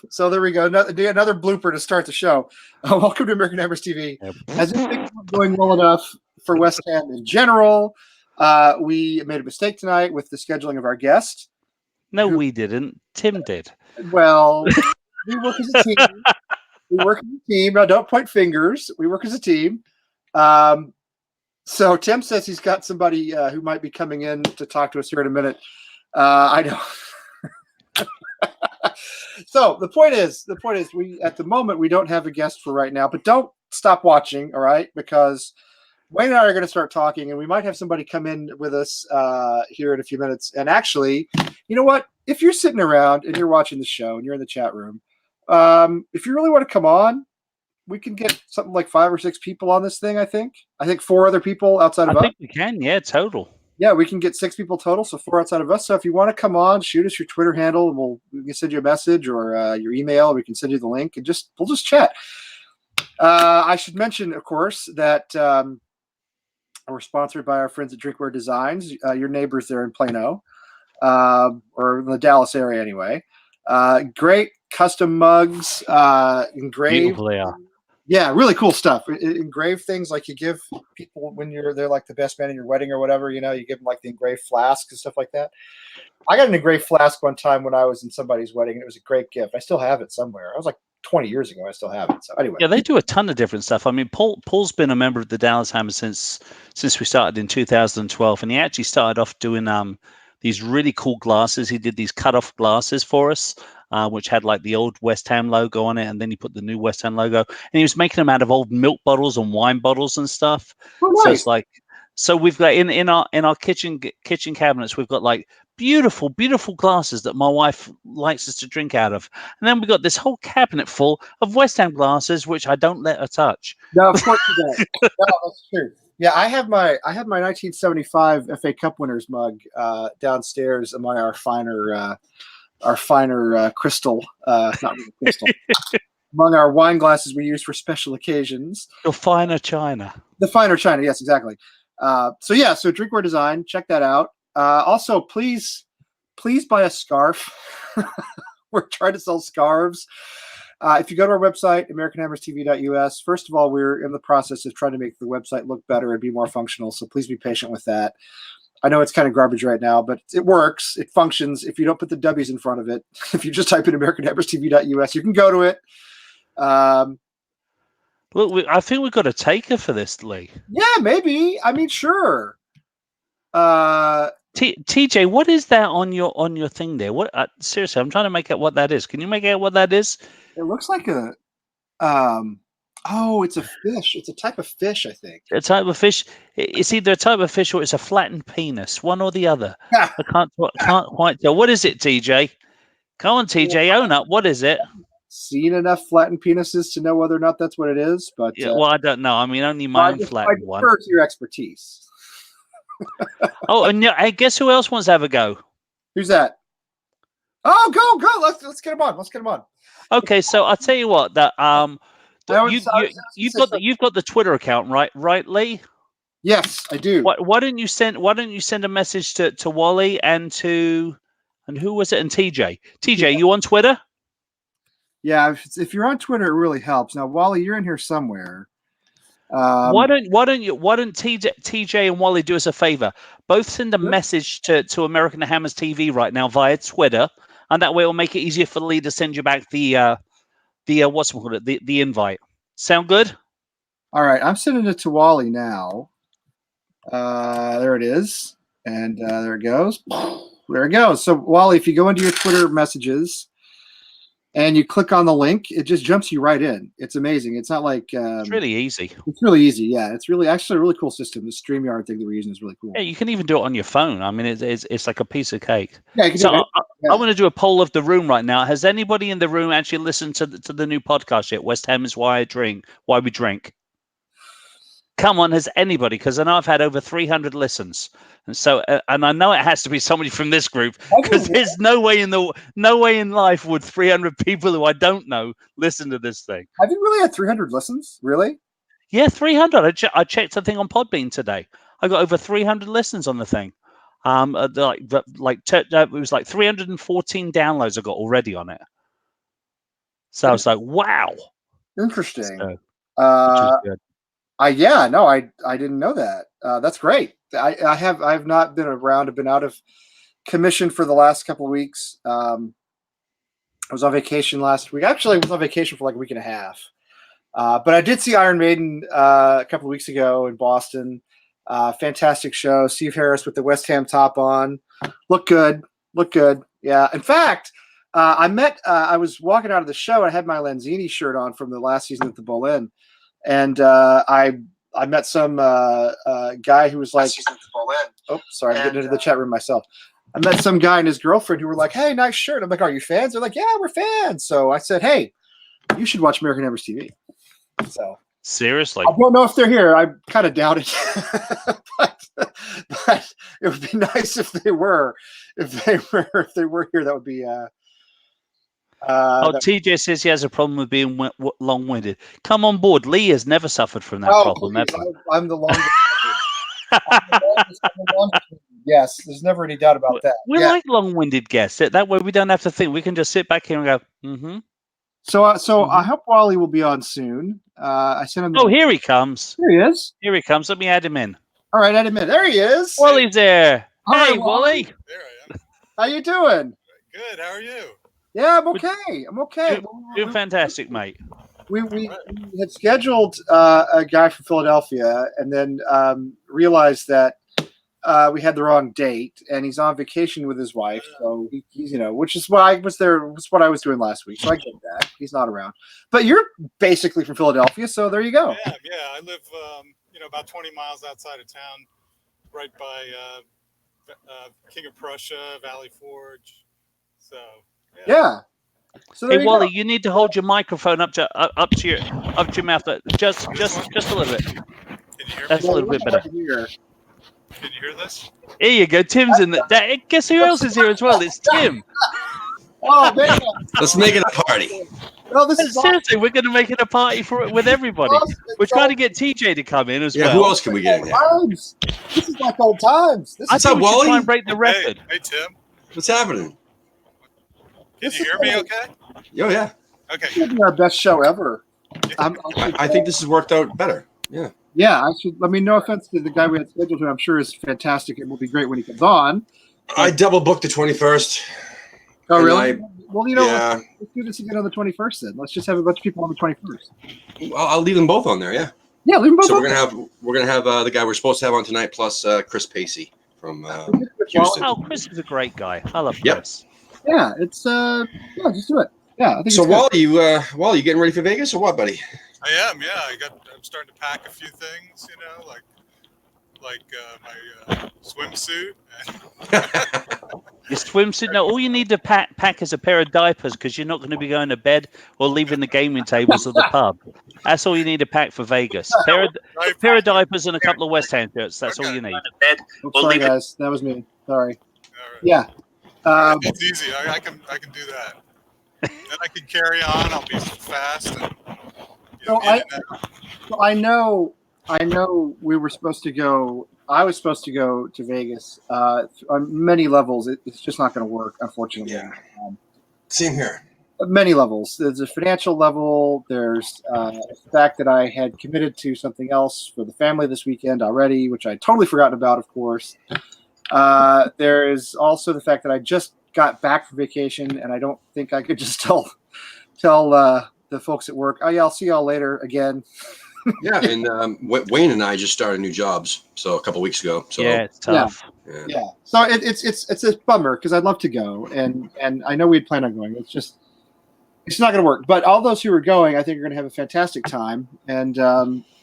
So there we go. Another blooper to start the show. Welcome to American Hammers TV. As if things weren't going well enough for West Ham in general, we made a mistake tonight with the scheduling of our guest. No, we didn't. Tim did. Well, we work as a team. Now, don't point fingers. We work as a team. So Tim says he's got somebody who might be coming in to talk to us here in a minute. I know. So the point is, we at the moment we don't have a guest for right now, but don't stop watching, all right? Because Wayne and I are going to start talking, and we might have somebody come in with us here in a few minutes. And actually, you know what? If you're sitting around and you're watching the show and you're in the chat room, if you really want to come on, we can get something like 5 or 6 people on this thing. I think 4 other people outside of us. I think we can. Yeah, total. Yeah, we can get 6 people total, so 4 outside of us. So if you want to come on, shoot us your Twitter handle, and we can send you a message or your email. We can send you the link, and we'll just chat. I should mention, of course, that we're sponsored by our friends at Drinkware Designs. Your neighbors there in Plano, or in the Dallas area, anyway. Great custom mugs, engraved. Beautiful they are. Yeah, really cool stuff. Engraved things like you give people when they're like the best man in your wedding or whatever, you give them like the engraved flask and stuff like that. I got an engraved flask one time when I was in somebody's wedding, and it was a great gift. I still have it somewhere. I was like 20 years ago. I still have it. So anyway. Yeah, they do a ton of different stuff. I mean, Paul's been a member of the Dallas Hammers since we started in 2012, and he actually started off doing these really cool glasses. He did these cut-off glasses for us, which had like the old West Ham logo on it, and then he put the new West Ham logo. And he was making them out of old milk bottles and wine bottles and stuff. Oh, nice. So it's like, so we've got in our kitchen cabinets, we've got like beautiful glasses that my wife likes us to drink out of, and then we got this whole cabinet full of West Ham glasses, which I don't let her touch. No, of course you don't. No, that's true. Yeah, I have my 1975 FA Cup winners mug downstairs among our finer crystal, not really crystal, among our wine glasses we use for special occasions. The finer china. The finer china, yes, exactly. So Drinkware Design, check that out. Also, please buy a scarf. We're trying to sell scarves. If you go to our website, AmericanHammersTV.us, first of all, we're in the process of trying to make the website look better and be more functional, so please be patient with that. I know it's kind of garbage right now, but it works. It functions. If you don't put the W's in front of it, if you just type in AmericanHammersTV.us, you can go to it. Look, I think we've got a taker for this, Lee. Yeah, maybe. I mean, sure. TJ, what is that on your thing there? What? Seriously, I'm trying to make out what that is. Can you make out what that is? It looks like a it's a fish. It's a type of fish, I think. A type of fish. It's either a type of fish or it's a flattened penis. One or the other. I can't quite tell. What is it, TJ? Come on, TJ, own up. What is it? Seen enough flattened penises to know whether or not that's what it is, but well, I don't know. I mean, only mine flattened one. I defer to your expertise. Oh, and I guess who else wants to have a go? Who's that? Oh, go! Let's get him on. Let's get him on. Okay, so I'll tell you what. That you've got the Twitter account, right, Lee? Yes, I do. Why don't you send a message to Wally and who was it, and TJ? TJ, you on Twitter? Yeah, if you're on Twitter, it really helps. Now, Wally, you're in here somewhere. Why don't TJ and Wally do us a favor? Both send a message to American Hammers TV right now via Twitter, and that way it'll make it easier for Lee to send you back the invite. Sound good? All right, I'm sending it to Wally now. There it is, and there it goes. There it goes. So Wally, if you go into your Twitter messages and you click on the link, it just jumps you right in. It's amazing. It's not like it's really easy. It's really easy. Yeah, it's really actually a really cool system. The StreamYard thing that we're using is really cool. Yeah, you can even do it on your phone. I mean, it's like a piece of cake. Yeah, you can so I want to do a poll of the room right now. Has anybody in the room actually listened to the new podcast yet? West Ham is why we drink. Come on, has anybody? Because I know I've had over 300 listens, and so and I know it has to be somebody from this group, because there's no way in life would 300 people who I don't know listen to this thing. Have you really had 300 listens? Really? Yeah, 300. I checked the thing on Podbean today. I got over 300 listens on the thing. It was like 314 downloads I got already on it. So I was like, wow. Interesting. So, which was good. I didn't know that. That's great. I've not been around. I've been out of commission for the last couple of weeks. I was on vacation last week. Actually, I was on vacation for like a week and a half. But I did see Iron Maiden a couple of weeks ago in Boston. Fantastic show. Steve Harris with the West Ham top on. Look good. Yeah. In fact, I was walking out of the show and I had my Lanzini shirt on from the last season at the Berlin. And I met some guy who was like, oh, sorry, I'm getting into the chat room myself. I met some guy and his girlfriend who were like, hey, nice shirt. I'm like, are you fans? They're like, yeah, we're fans. So I said, hey, you should watch American Hammers TV. So seriously, I don't know if they're here. I kind of doubt it, but it would be nice if they were. If they were here, that would be. TJ says he has a problem with being long-winded. Come on board. Lee has never suffered from that problem. Please, I'm the longest. Yes, there's never any doubt about that. We like long-winded guests. That way we don't have to think. We can just sit back here and go, mm-hmm. So I hope Wally will be on soon. I sent him. Oh, here he comes. Here he is. Here he comes. Let me add him in. All right, add him in. There he is. Wally's there. Hi, hey, Wally. There I am. How you doing? Good. How are you? Yeah, I'm okay. Doing fantastic, mate. We had scheduled a guy from Philadelphia, and then realized that we had the wrong date, and he's on vacation with his wife. So he's which is why I was there. Was what I was doing last week. So I get that he's not around. But you're basically from Philadelphia, so there you go. Yeah. I live about 20 miles outside of town, right by King of Prussia, Valley Forge. So yeah. So hey, Wally, you need to hold your microphone up to your mouth, just a little bit. Can you hear me? That's a little bit better. Can you hear this? Here you go. Tim's in the. Guess who else is here as well? It's Tim. Oh man! Let's make it a party. No, this is seriously. We're going to make it a party with everybody. We're trying to get TJ to come in as well. Yeah, who else can we get in here? This is like old times. I thought we should try and break the record. Hey, Tim. What's happening? Can you hear me okay? Oh, yeah. Okay. This is our best show ever. I think this has worked out better. Yeah. Yeah, no offense to the guy we had scheduled, who I'm sure is fantastic and will be great when he comes on. I double booked the 21st. Oh, really? Well, yeah. let's do this again on the 21st then. Let's just have a bunch of people on the 21st. I'll leave them both on there, yeah. Yeah, leave them both so on. we're gonna have the guy we're supposed to have on tonight plus Chris Pacey from Houston. Oh, Chris is a great guy. I love Chris. Yeah, it's just do it. Yeah, I think so. Wally, you getting ready for Vegas or what, buddy? I am. Yeah, I'm starting to pack a few things. Like my swimsuit. Your swimsuit. No, all you need to pack is a pair of diapers because you're not going to be going to bed or leaving the gaming tables of the pub. That's all you need to pack for Vegas. Pair of diapers and a couple of West Ham shirts. That's all you need. Sorry, guys, that was me. Sorry. All right. Yeah. It's easy. I can do that. Then I can carry on. I'll be fast. And, I know we were supposed to go. I was supposed to go to Vegas on many levels. It's just not going to work, unfortunately. Yeah. Same here. Many levels. There's a financial level. There's the fact that I had committed to something else for the family this weekend already, which I totally forgotten about, of course. There is also the fact that I just got back from vacation, and I don't think I could just tell the folks at work, oh yeah, I'll see y'all later again. Yeah, and Wayne and I just started new jobs, so a couple weeks ago. So yeah, it's tough. Yeah. So it's a bummer because I'd love to go, and I know we'd planned on going. It's not going to work. But all those who are going, I think are going to have a fantastic time, and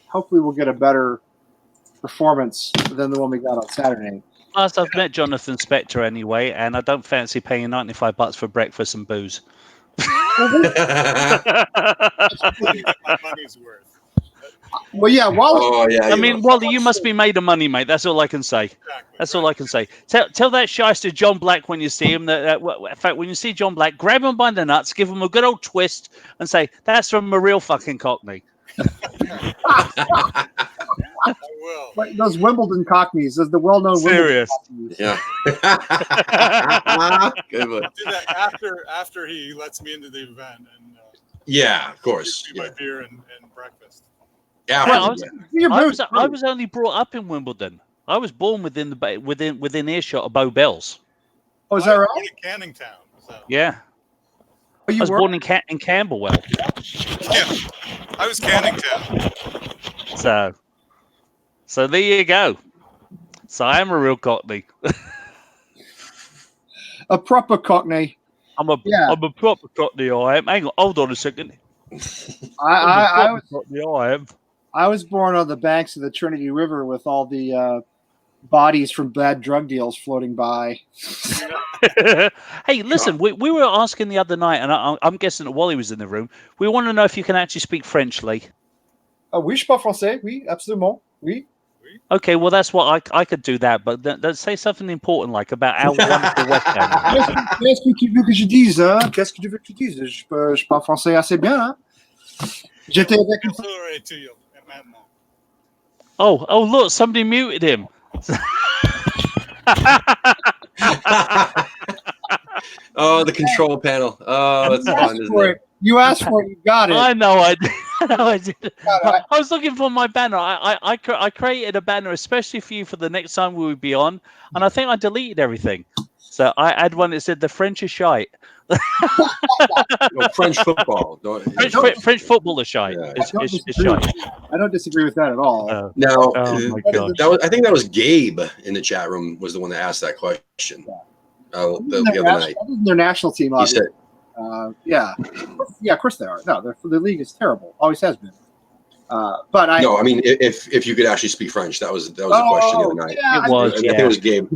hopefully we'll get a better performance than the one we got on Saturday. Plus, I've met Jonathan Spector anyway, and I don't fancy paying $95 for breakfast and booze. My money's worth. Well, yeah, Wally. Oh, yeah. I mean, Wally, you must be made of money, mate. That's all I can say. Exactly. That's all I can say. Tell that shyster John Black when you see him. In fact, when you see John Black, grab him by the nuts, give him a good old twist, and say, "That's from a real fucking Cockney." I will. Like those Wimbledon Cockneys, those the well-known Serious. Wimbledon Cockneys. Yeah. Good one. I'll do that after he lets me into the event, and Yeah, of course. Do my beer and breakfast. Yeah, Well, I was only brought up in Wimbledon. I was born within earshot of Bow Bells. Oh, is I that was right? born in Canning Town. So. Yeah, Oh, I you was were? born in Camberwell. Yeah, I was Canning Town. So there you go. So I am a real Cockney. A proper Cockney. I'm a proper Cockney. I am. Hang on, hold on a second. I was Cockney. I am. I was born on the banks of the Trinity River with all the bodies from bad drug deals floating by. Hey, listen, we were asking the other night, and I'm guessing that Wally was in the room. We want to know if you can actually speak French, Lee. Oui, je parle français. Oui, absolument. Oui. Okay, well, that's what I could do that, but say something important like about our wonderful West Ham. Qu'est-ce que tu veux que je dise, hein? Qu'est-ce que tu veux que je dise? Je parle français assez bien, hein? J'étais avec une... Sorry to you, maintenant. Oh, look, somebody muted him. Oh, the control panel. Oh, that's fun, isn't it? You asked for it, you got it. I know I did. I did. I- I was looking for my banner. I created a banner especially for you for the next time we would be on, and I think I deleted everything. So I had one that said the French are shite. No, French football. French football is shite. Yeah. It's shite. I don't disagree with that at all. Now, Oh my gosh. I think that was Gabe in the chat room was the one that asked that question. The other night. Other than their national team, He obviously. said, Yeah, of course they are. No, the league is terrible. Always has been. But I no, I mean, if you could actually speak French, that was the question the other night. Yeah, It was, I think it was Gabe.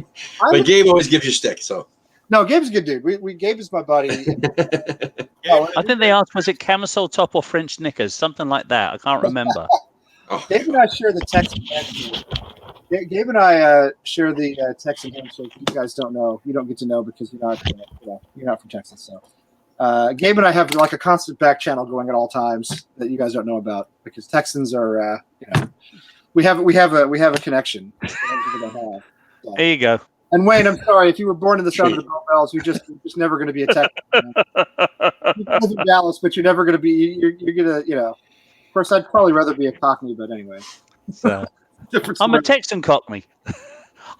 But Gabe always gives you stick, so. No, Gabe's a good dude. Gabe is my buddy. I think they asked, was it camisole top or French knickers? Something like that. I can't remember. Oh. Gabe and I share the Texan handshake. Gabe and I share the Texan handshake. You guys don't know. You don't get to know because you're not from Texas. So Gabe and I have like a constant back channel going at all times that you guys don't know about because Texans are we have a connection. So. There you go. And Wayne, I'm sorry if you were born in the sound of the Bow Bells, you're just never going to be a Texan. You live in Dallas, but you're never going to be. You're gonna, Of course, I'd probably rather be a Cockney, but anyway. So, Different I'm a story. Texan Cockney.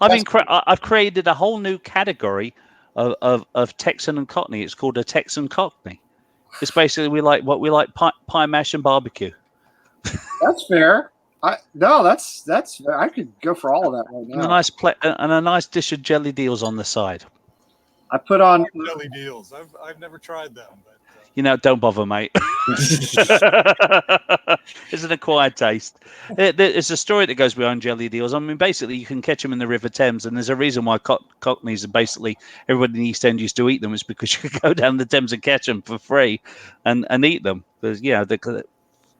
I've created a whole new category of Texan and Cockney. It's called a Texan Cockney. It's basically we like pie mash and barbecue. That's fair. That's I could go for all of that right And now. a nice dish of jelly deals on the side. I put on. Jelly deals. I've never tried them, but Don't bother, mate. It's an acquired taste. There's a story that goes behind jelly deals. I mean, basically, you can catch them in the River Thames, and there's a reason why Cockneys are basically everybody in the East End used to eat them. It's because you could go down the Thames and catch them for free, and eat them. Because they're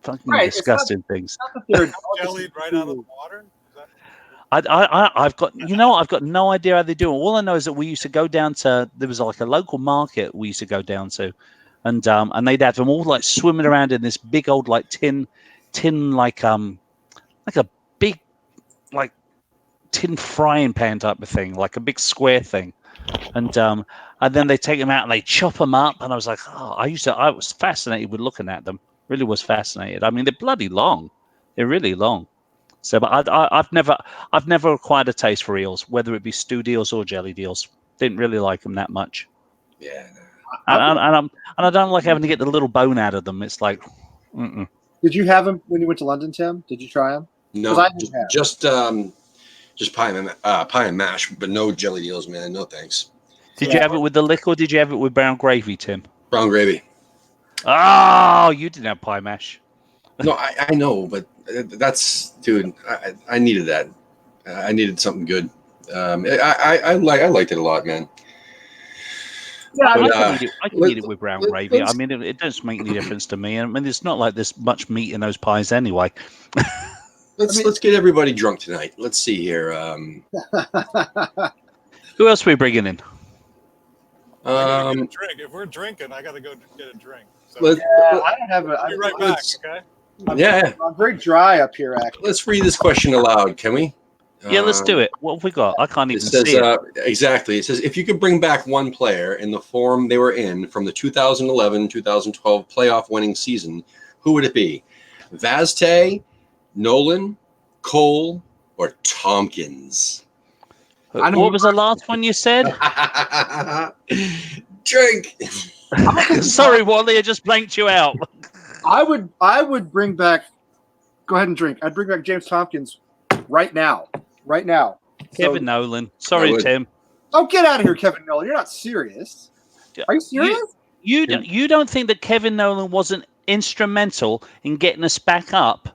fucking disgusting things. jellied right out of the water. I've got no idea how they do it. All I know is that we used to go down to there was like a local market we used to go down to, and they'd have them all like swimming around in this big old like tin like a big like tin frying pan type of thing, like a big square thing, and then they take them out and they chop them up, and I was like, I was fascinated with looking at them. Really was fascinated. I mean, they're bloody long. They're really long. So, but I've never acquired a taste for eels, whether it be stewed eels or jelly eels. Didn't really like them that much. Yeah. And I don't like having to get the little bone out of them. It's like, mm-mm. Did you have them when you went to London, Tim? Did you try them? No, I just pie and mash, but no jelly deals, man. No thanks. Did you have it with the lick or did you have it with brown gravy, Tim? Brown gravy. Oh, you didn't have pie mash. No, I know, but dude. I needed that. I needed something good. I liked it a lot, man. Yeah, But, I can eat it with brown gravy. I mean, it doesn't make any difference to me. I mean, it's not like there's much meat in those pies anyway. Let's get everybody drunk tonight. Let's see here. Who else are we bringing in? I gotta get a drink. If we're drinking, I gotta go get a drink. So I don't have I'll be right back. Okay. Yeah. I'm very dry up here, actually. Let's read this question aloud, can we? Yeah, let's do it. What have we got? I can't It even says see it. exactly. It says if you could bring back one player in the form they were in from the 2011-2012 playoff winning season, who would it be? Vazte, Nolan, Cole, or Tompkins? What was the last one you said? Drink. Sorry, Wally, I just blanked you out. I would bring back. Go ahead and drink. I'd bring back James Tompkins right now. Right now. Kevin Nolan. Sorry, would. Tim. Oh, get out of here, Kevin Nolan. You're not serious. Are you serious? You don't think that Kevin Nolan wasn't instrumental in getting us back up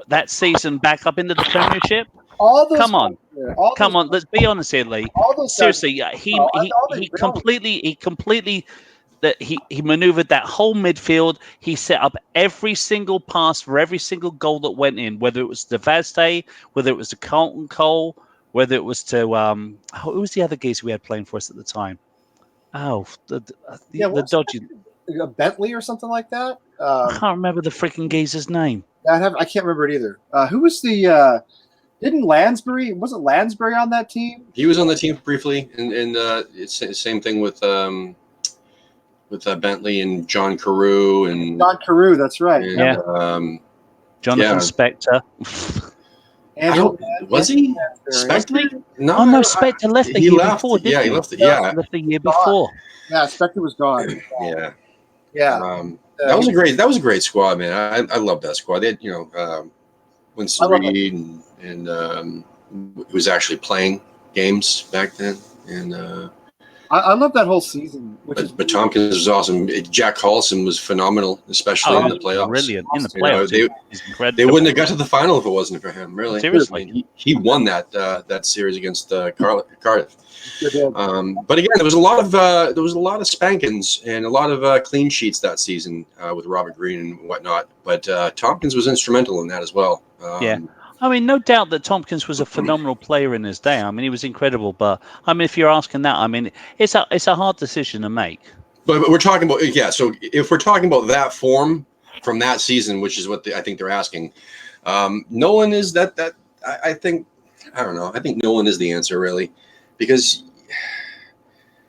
that season, back up into the Premiership? All those Come on. guys there, all Come those- on, let's be honest here, Lee. all those guys- Seriously, he they completely that he maneuvered that whole midfield. He set up every single pass for every single goal that went in, whether it was to Vazte, whether it was to Carlton Cole, whether it was to who was the other geezer we had playing for us at the time? Oh, the what's dodgy. a Bentley or something like that. I can't remember the freaking geezer's name. I can't remember it either. Who was the? Didn't Lansbury? Wasn't Lansbury on that team? He was on the team briefly, and it's the same thing with Bentley and John Carew and John Carew. That's right. and, Yeah. Jonathan Yeah. Spector. Angel was he? Lansbury. Spector? No, Oh no, Spector left the he year left. before, didn't Yeah, he? he left. Yeah, Left the year before. Yeah, Spector was gone. yeah. Yeah. That was a great squad, man. I love that squad. They had, Winston I love Reed and who was actually playing games back then, and I love that whole season. but Tompkins was awesome. Jack Collison was phenomenal, especially in the playoffs. Brilliant in the You know, playoffs. He's incredible. They wouldn't have got to the final if it wasn't for him. Really, Seriously. I mean, he won that series against Cardiff. Sure did. But again, there was a lot of spankings and a lot of clean sheets that season with Robert Green and whatnot. But Tompkins was instrumental in that as well. Yeah. I mean, no doubt that Tompkins was a phenomenal player in his day. I mean, he was incredible. But I mean, if you're asking that, I mean, it's a hard decision to make. But we're talking about So if we're talking about that form from that season, which is what I think they're asking, Nolan is that. I think I don't know. I think Nolan is the answer really, because.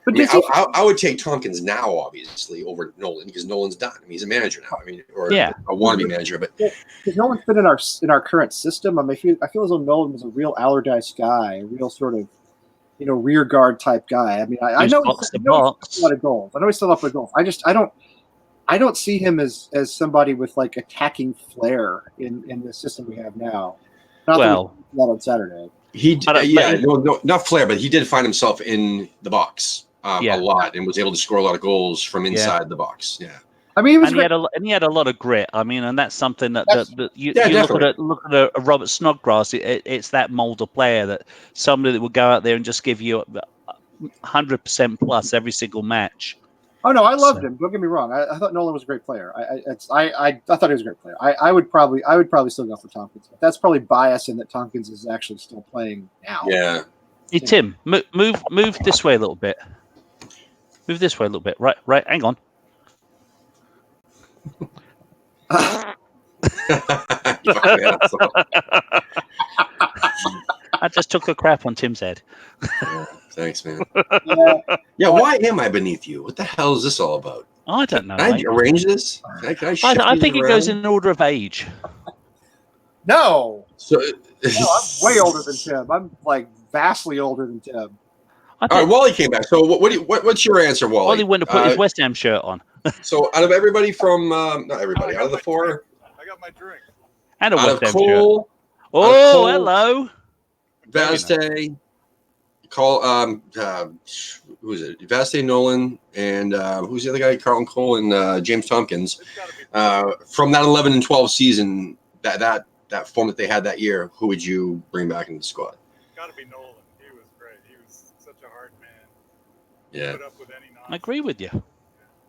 But I, mean, does he- I would take Tompkins now, obviously, over Nolan because Nolan's done. I mean, he's a manager now. I mean, or Yeah. a wannabe manager. But Because Nolan's been in our current system. I mean, I feel as though Nolan was a real Allardyce guy, a real sort of, rear guard type guy. I mean, I Who's know box to I know box. he's a lot of goals. I know he's still up with goals. I don't see him as somebody with like attacking flair in the system we have now. Not Well, that on Saturday. no, not Flair, but he did find himself in the box Yeah. a lot and was able to score a lot of goals from inside the box. Yeah. I mean, he was and he had a lot of grit. I mean, and that's something that you definitely. look at a Robert Snodgrass. It's that mold of player, that somebody that will go out there and just give you 100% plus every single match. Oh no, I loved him. Don't get me wrong. I thought Nolan was a great player. I thought he was a great player. I would probably still go for Tompkins, but that's probably bias in that Tompkins is actually still playing now. Yeah. Hey Tim, move this way a little bit. Move this way a little bit. Right. Hang on. I just took a crap on Tim's head. Yeah, thanks, man. Yeah. Yeah, why am I beneath you? What the hell is this all about? I don't know. Can I mate. arrange this? Can I shift I these think it goes around? in order of age. No, So, I'm way older than Tim. I'm like vastly older than Tim. I all right, think Wally came back. So, what's your answer, Wally? Wally went to put his West Ham shirt on So, out of everybody from not everybody, out of the four, I got my drink. and a out West of Ham shirt. Cole, Oh, Cole- hello. Vazte, who is it? Vazte, Nolan, and who's the other guy? Carlton Cole and James Tompkins. It's got to be. From that 11 and 12 season, that form that they had that year, who would you bring back into the squad? Got to be Nolan. He was great. He was such a hard man. Yeah, Put up with any nonsense. I agree with you.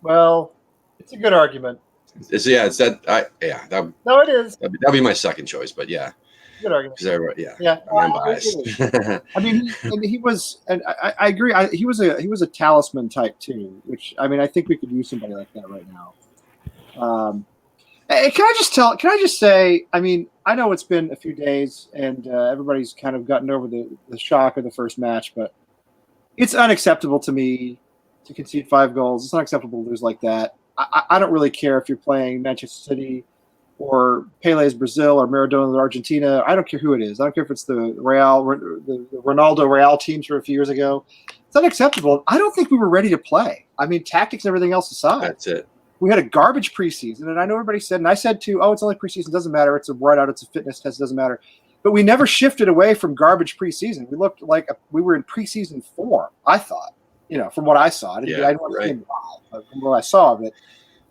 Well, it's a good argument. it's that. No, it is. That'd be my second choice, but yeah, Good argument. because everybody, yeah, Yeah, I'm biased. I mean, he was, and I agree. He was a talisman type too, which I mean, I think we could use somebody like that right now. Can I just say? I mean, I know it's been a few days, and everybody's kind of gotten over the shock of the first match, but it's unacceptable to me to concede 5 goals. It's unacceptable to lose like that. I don't really care if you're playing Manchester City or Pele's Brazil or Maradona's Argentina. I don't care who it is. I don't care if it's the Ronaldo Real teams from a few years ago. It's unacceptable. I don't think we were ready to play. I mean, tactics and everything else aside. That's it. We had a garbage preseason, and I know everybody said, and I said too, oh, it's only preseason, doesn't matter. It's a whiteout, it's a fitness test, doesn't matter. But we never shifted away from garbage preseason. We looked like we were in preseason form, I thought, from what I saw. I don't understand why, but from what I saw of it,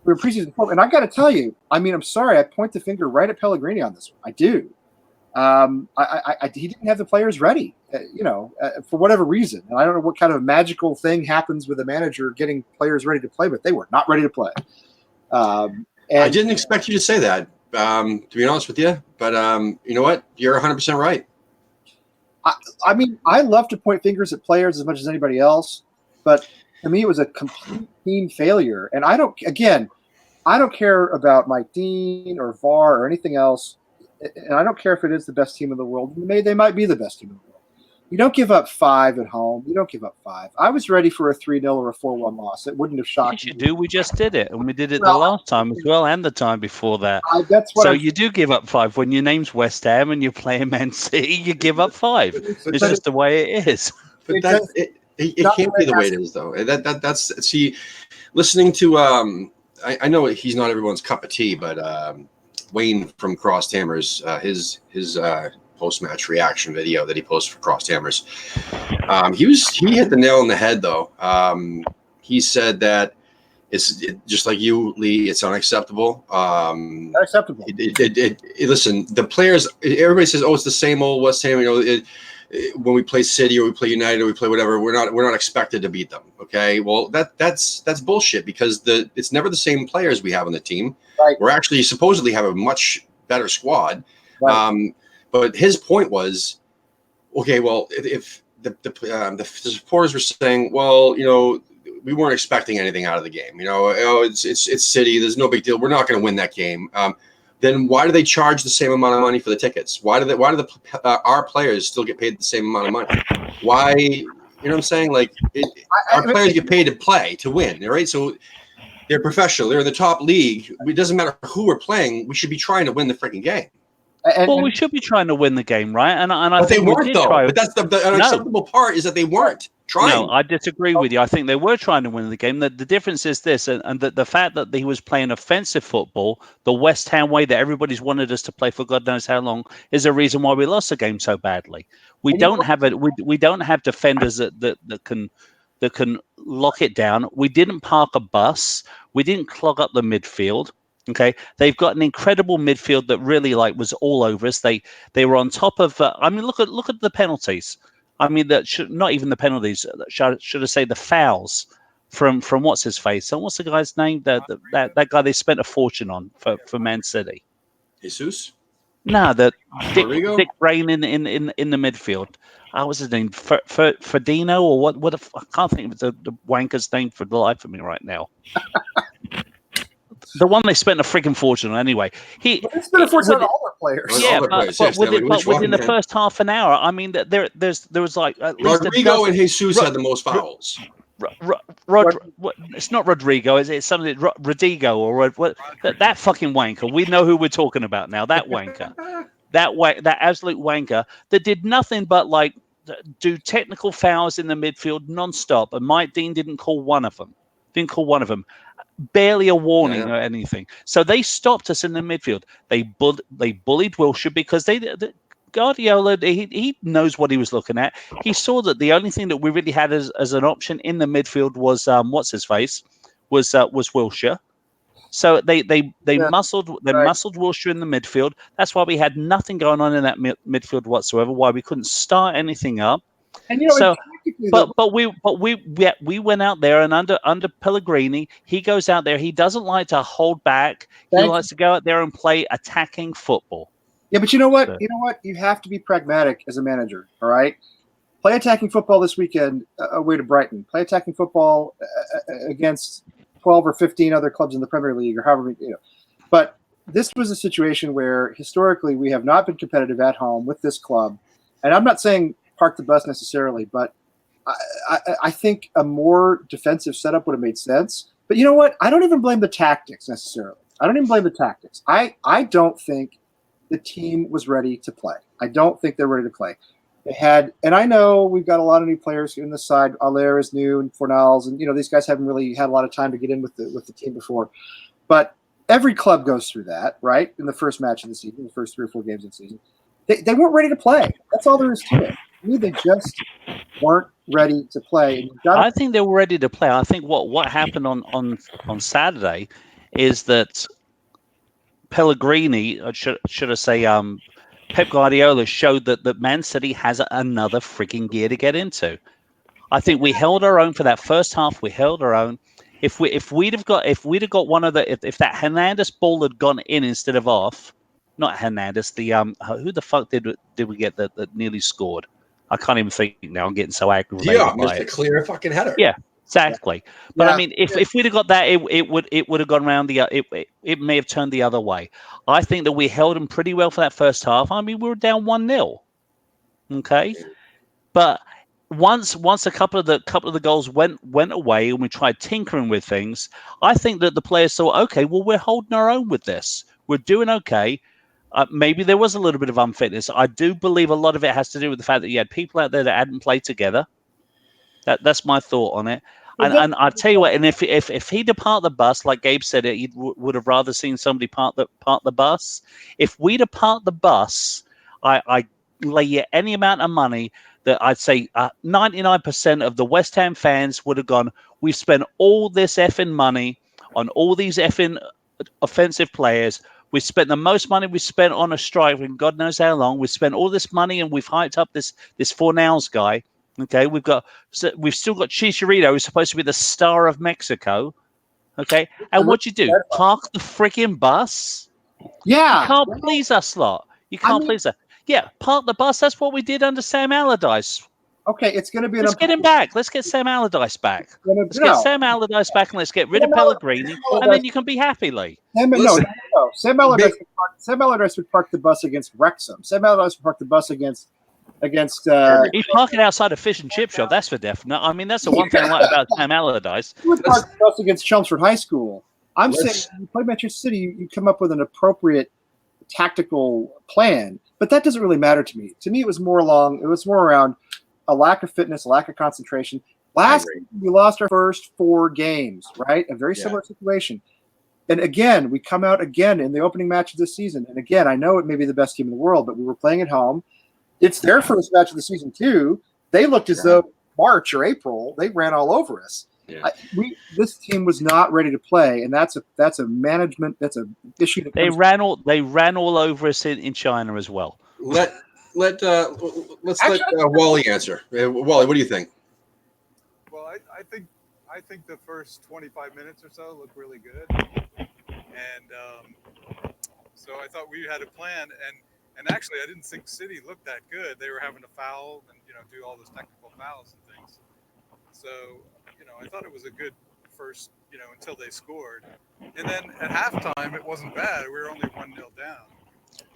we were preseason form. And I got to tell you, I mean, I'm sorry, I point the finger right at Pellegrini on this one. I do. He didn't have the players ready, for whatever reason. And I don't know what kind of magical thing happens with a manager getting players ready to play, but they were not ready to play. And I didn't expect you to say that, to be honest with you. But you know what? You're 100% right. I mean, I love to point fingers at players as much as anybody else, but to me, it was a complete team failure. And I don't care about Mike Dean or VAR or anything else. And I don't care if it is the best team in the world. They might be the best team in the world. You don't give up 5 at home. You don't give up 5. I was ready for a 3-0 or a 4-1 loss. It wouldn't have shocked me. You do. We just did it. And we did it the last time as well and the time before that. You do give up 5. When your name's West Ham and you're playing Man City, you give up 5. It's just the way it is. But it can't be the way it is, though. That's listening to I know he's not everyone's cup of tea, but Wayne from Crossed Hammers, his post-match reaction video that he posted for Crossed Hammers, he hit the nail on the head, though. He said that it's just like you, Lee. It's unacceptable. Unacceptable. Listen, the players. Everybody says, "Oh, it's the same old West Ham." When we play City or we play United or we play whatever, we're not expected to beat them. Okay, well that's bullshit because it's never the same players we have on the team. Right. We're actually supposedly have a much better squad. Right. But his point was, okay, well if the supporters were saying, well, we weren't expecting anything out of the game. It's City. There's no big deal. We're not going to win that game. Then why do they charge the same amount of money for the tickets? Why do our players still get paid the same amount of money? Why, you know what I'm saying? Like our players get paid to play, to win, right? So they're professional. They're in the top league. It doesn't matter who we're playing. We should be trying to win the freaking game. We should be trying to win the game, right? And I think they weren't, though. But that's the unacceptable part is that they weren't trying. No, I disagree with you. I think they were trying to win the game. The difference is this, and the fact that he was playing offensive football, the West Ham way that everybody's wanted us to play for God knows how long, is a reason why we lost the game so badly. We don't have defenders that can lock it down. We didn't park a bus. We didn't clog up the midfield. Okay, they've got an incredible midfield that really was all over us. They were on top of. Look at the penalties. Not even the penalties. Should I say the fouls from what's his face? And what's the guy's name? That guy they spent a fortune on for Man City. Jesus. No, Dick Brain in the midfield. What's his name? Ferdino or what? I can't think of the wanker's name for the life of me right now. The one they spent a freaking fortune on, anyway. They spent a fortune on all their players. Yeah, but within the first half an hour, there was at least Rodrigo and Jesus had the most fouls. It's not Rodrigo. It's something Rodrigo or that fucking wanker. We know who we're talking about now. That wanker, that absolute wanker that did nothing but do technical fouls in the midfield nonstop, and Mike Dean didn't call one of them. Barely a warning or anything. So they stopped us in the midfield. They bullied Wilshere because Guardiola, he knows what he was looking at. He saw that the only thing that we really had as an option in the midfield was was Wilshere. So they muscled Wilshere in the midfield. That's why we had nothing going on in that midfield whatsoever. Why we couldn't start anything up. And but we went out there, and under Pellegrini, he goes out there. He doesn't like to hold back. He likes to go out there and play attacking football. Yeah, but you know what? You have to be pragmatic as a manager. All right, play attacking football this weekend away to Brighton. Play attacking football against 12 or 15 other clubs in the Premier League, or however. But this was a situation where historically we have not been competitive at home with this club. And I'm not saying park the bus necessarily, but I think a more defensive setup would have made sense. But you know what? I don't even blame the tactics necessarily. I don't even blame the tactics. I don't think the team was ready to play. I don't think they're ready to play. They had, and I know we've got a lot of new players in this side. Allaire is new, and Fornals, and these guys haven't really had a lot of time to get in with the team before. But every club goes through that, right? In the first match of the season, the first 3 or 4 games of the season, they weren't ready to play. That's all there is to it. To me, they just weren't ready to play. And I think they were ready to play. I think what happened on Saturday is that Pellegrini, should I say, Pep Guardiola showed that Man City has another freaking gear to get into. I think we held our own for that first half. We held our own. If we'd have got one of the if that Hernandez ball had gone in instead of off, not Hernandez, the who the fuck did we get that nearly scored? I can't even think now. I'm getting so aggravated. Yeah, missed a clear fucking header. Yeah. Exactly, but Yeah. I mean, if we'd have got that, it would have gone around it may have turned the other way. I think that we held them pretty well for that first half. I mean, we were down 1-0, okay, but once a couple of the goals went away and we tried tinkering with things, I think that the players thought, okay, well, we're holding our own with this. We're doing okay. Maybe there was a little bit of unfitness. I do believe a lot of it has to do with the fact that you had people out there that hadn't played together. That's my thought on it. And I tell you what, and if he'd have parked the bus, like Gabe said, he would have rather seen somebody park the bus. If we'd have parked the bus, I lay you any amount of money that I'd say 99% of the West Ham fans would have gone, we've spent all this effing money on all these effing offensive players. We spent the most money we spent on a striker in God knows how long. We spent all this money and we've hyped up this Fornals guy. Okay, we've still got Chicharito, who's supposed to be the star of Mexico. Okay, and what you do? Park the freaking bus? Yeah, you can't please us lot. You can't please us. Yeah, park the bus. That's what we did under Sam Allardyce. Okay, it's going to be. Let's get him back. Let's get Sam Allardyce back. Let's get Sam Allardyce back, and let's get rid of Pellegrini, and then you can be happy, Lee. No. Sam Allardyce would park the bus against Wrexham. Sam Allardyce would park the bus against. He's parking outside a fish and chip shop. That's for definite. I mean, that's the one thing I like about Sam Allardyce. He would park the bus against Chelmsford High School. I'm saying when you play Manchester City, you come up with an appropriate tactical plan, but that doesn't really matter to me. To me, it was more around a lack of fitness, a lack of concentration. Last season, we lost our first 4 games, right? A very similar situation. And again, we come out again in the opening match of this season. And again, I know it may be the best team in the world, but we were playing at home. It's their first match of the season too. They looked as though March or April, they ran all over us. Yeah. This team was not ready to play, and that's a management. That's an issue. They ran all over us in China as well. Let's let Wally answer. Wally, what do you think? Well, I think the first 25 minutes or so looked really good, and so I thought we had a plan. And actually, I didn't think City looked that good. They were having to foul and do all those technical fouls and things. So I thought it was a good first until they scored. And then at halftime, it wasn't bad. We were only 1-0 down,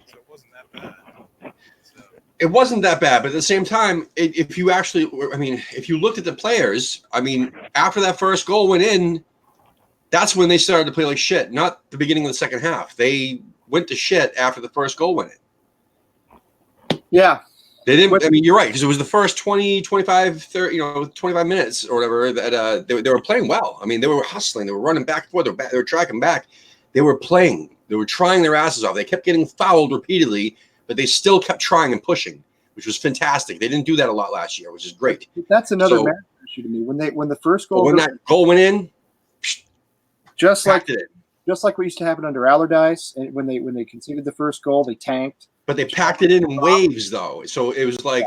so it wasn't that bad. So. It wasn't that bad, but at the same time, if you looked at the players, after that first goal went in, that's when they started to play like shit. Not the beginning of the second half. They went to shit after the first goal went in. Yeah. They didn't. You're right, because it was the first 20, 25, 30, 25 minutes or whatever that they were playing well. They were hustling. They were running back and forth. They were tracking back. They were playing. They were trying their asses off. They kept getting fouled repeatedly, but they still kept trying and pushing, which was fantastic. They didn't do that a lot last year, which is great. That's another issue to me. When the first goal, when that goal went in, just like what used to happen under Allardyce, and when they conceded the first goal, they tanked. But they packed it in waves, though. So it was like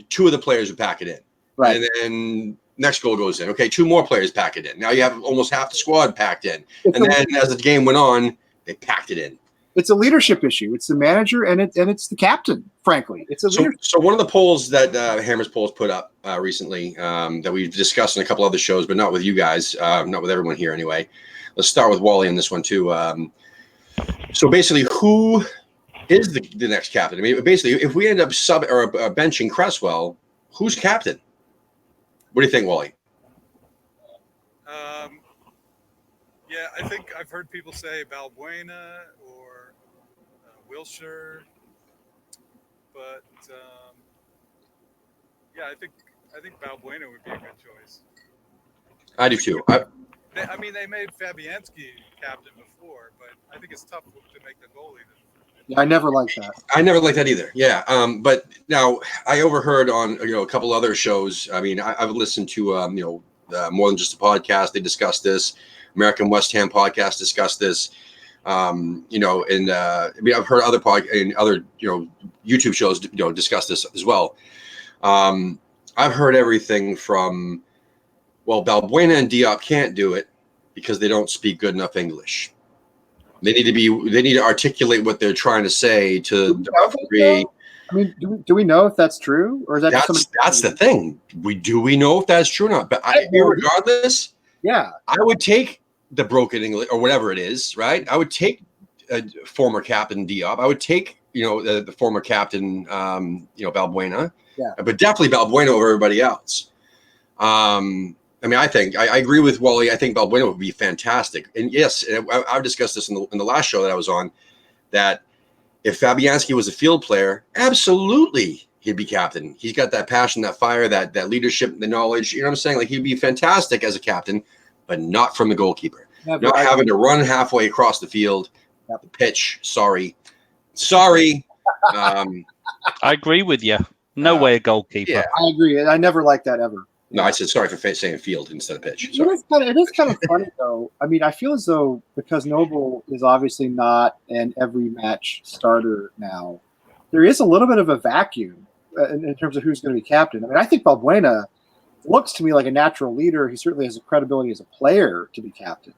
2 of the players would pack it in. Right. And then next goal goes in. Okay, 2 more players pack it in. Now you have almost half the squad packed in. And then as the game went on, they packed it in. It's a leadership issue. It's the manager and it's the captain, frankly. It's a leadership. So one of the polls that Hammers Polls put up recently that we've discussed in a couple other shows, but not with you guys, not with everyone here anyway. Let's start with Wally on this one, too. So basically, who is the next captain? I mean, basically, if we end up benching Cresswell, who's captain? What do you think, Wally? Yeah, I think I've heard people say Balbuena or Wilshire, but yeah, I think Balbuena would be a good choice. I do too. I mean, they made Fabianski captain before, but I think it's tough to make the goalie. Yeah, I never liked that. I never liked that either. Yeah. But now I overheard on a couple other shows. I mean, I've listened to More Than Just a Podcast. They discussed this. American West Ham podcast discussed this. I mean, I've heard other YouTube shows discuss this as well. I've heard everything from, well, Balbuena and Diop can't do it because they don't speak good enough English. They need to articulate what they're trying to say to the referee. I mean, do we know if that's true, or is that that's the thing? Do we know if that's true or not? But regardless, yeah, I would take the broken English or whatever it is, right? I would take former captain Diop. I would take the former captain Balbuena. Yeah, but definitely Balbuena over everybody else. I mean, I agree with Wally. I think Balbuena would be fantastic. And yes, I've discussed this in the last show that I was on, that if Fabianski was a field player, absolutely he'd be captain. He's got that passion, that fire, that leadership, the knowledge. You know what I'm saying? Like, he'd be fantastic as a captain, but not from the goalkeeper. Not having to run halfway across the field, the pitch. Sorry. I agree with you. No way a goalkeeper. Yeah. I agree. I never liked that ever. No, I said sorry for saying field instead of pitch. It is kind of funny, though. I mean, I feel as though because Noble is obviously not an every match starter now, there is a little bit of a vacuum in terms of who's going to be captain. I mean, I think Balbuena looks to me like a natural leader. He certainly has a credibility as a player to be captain.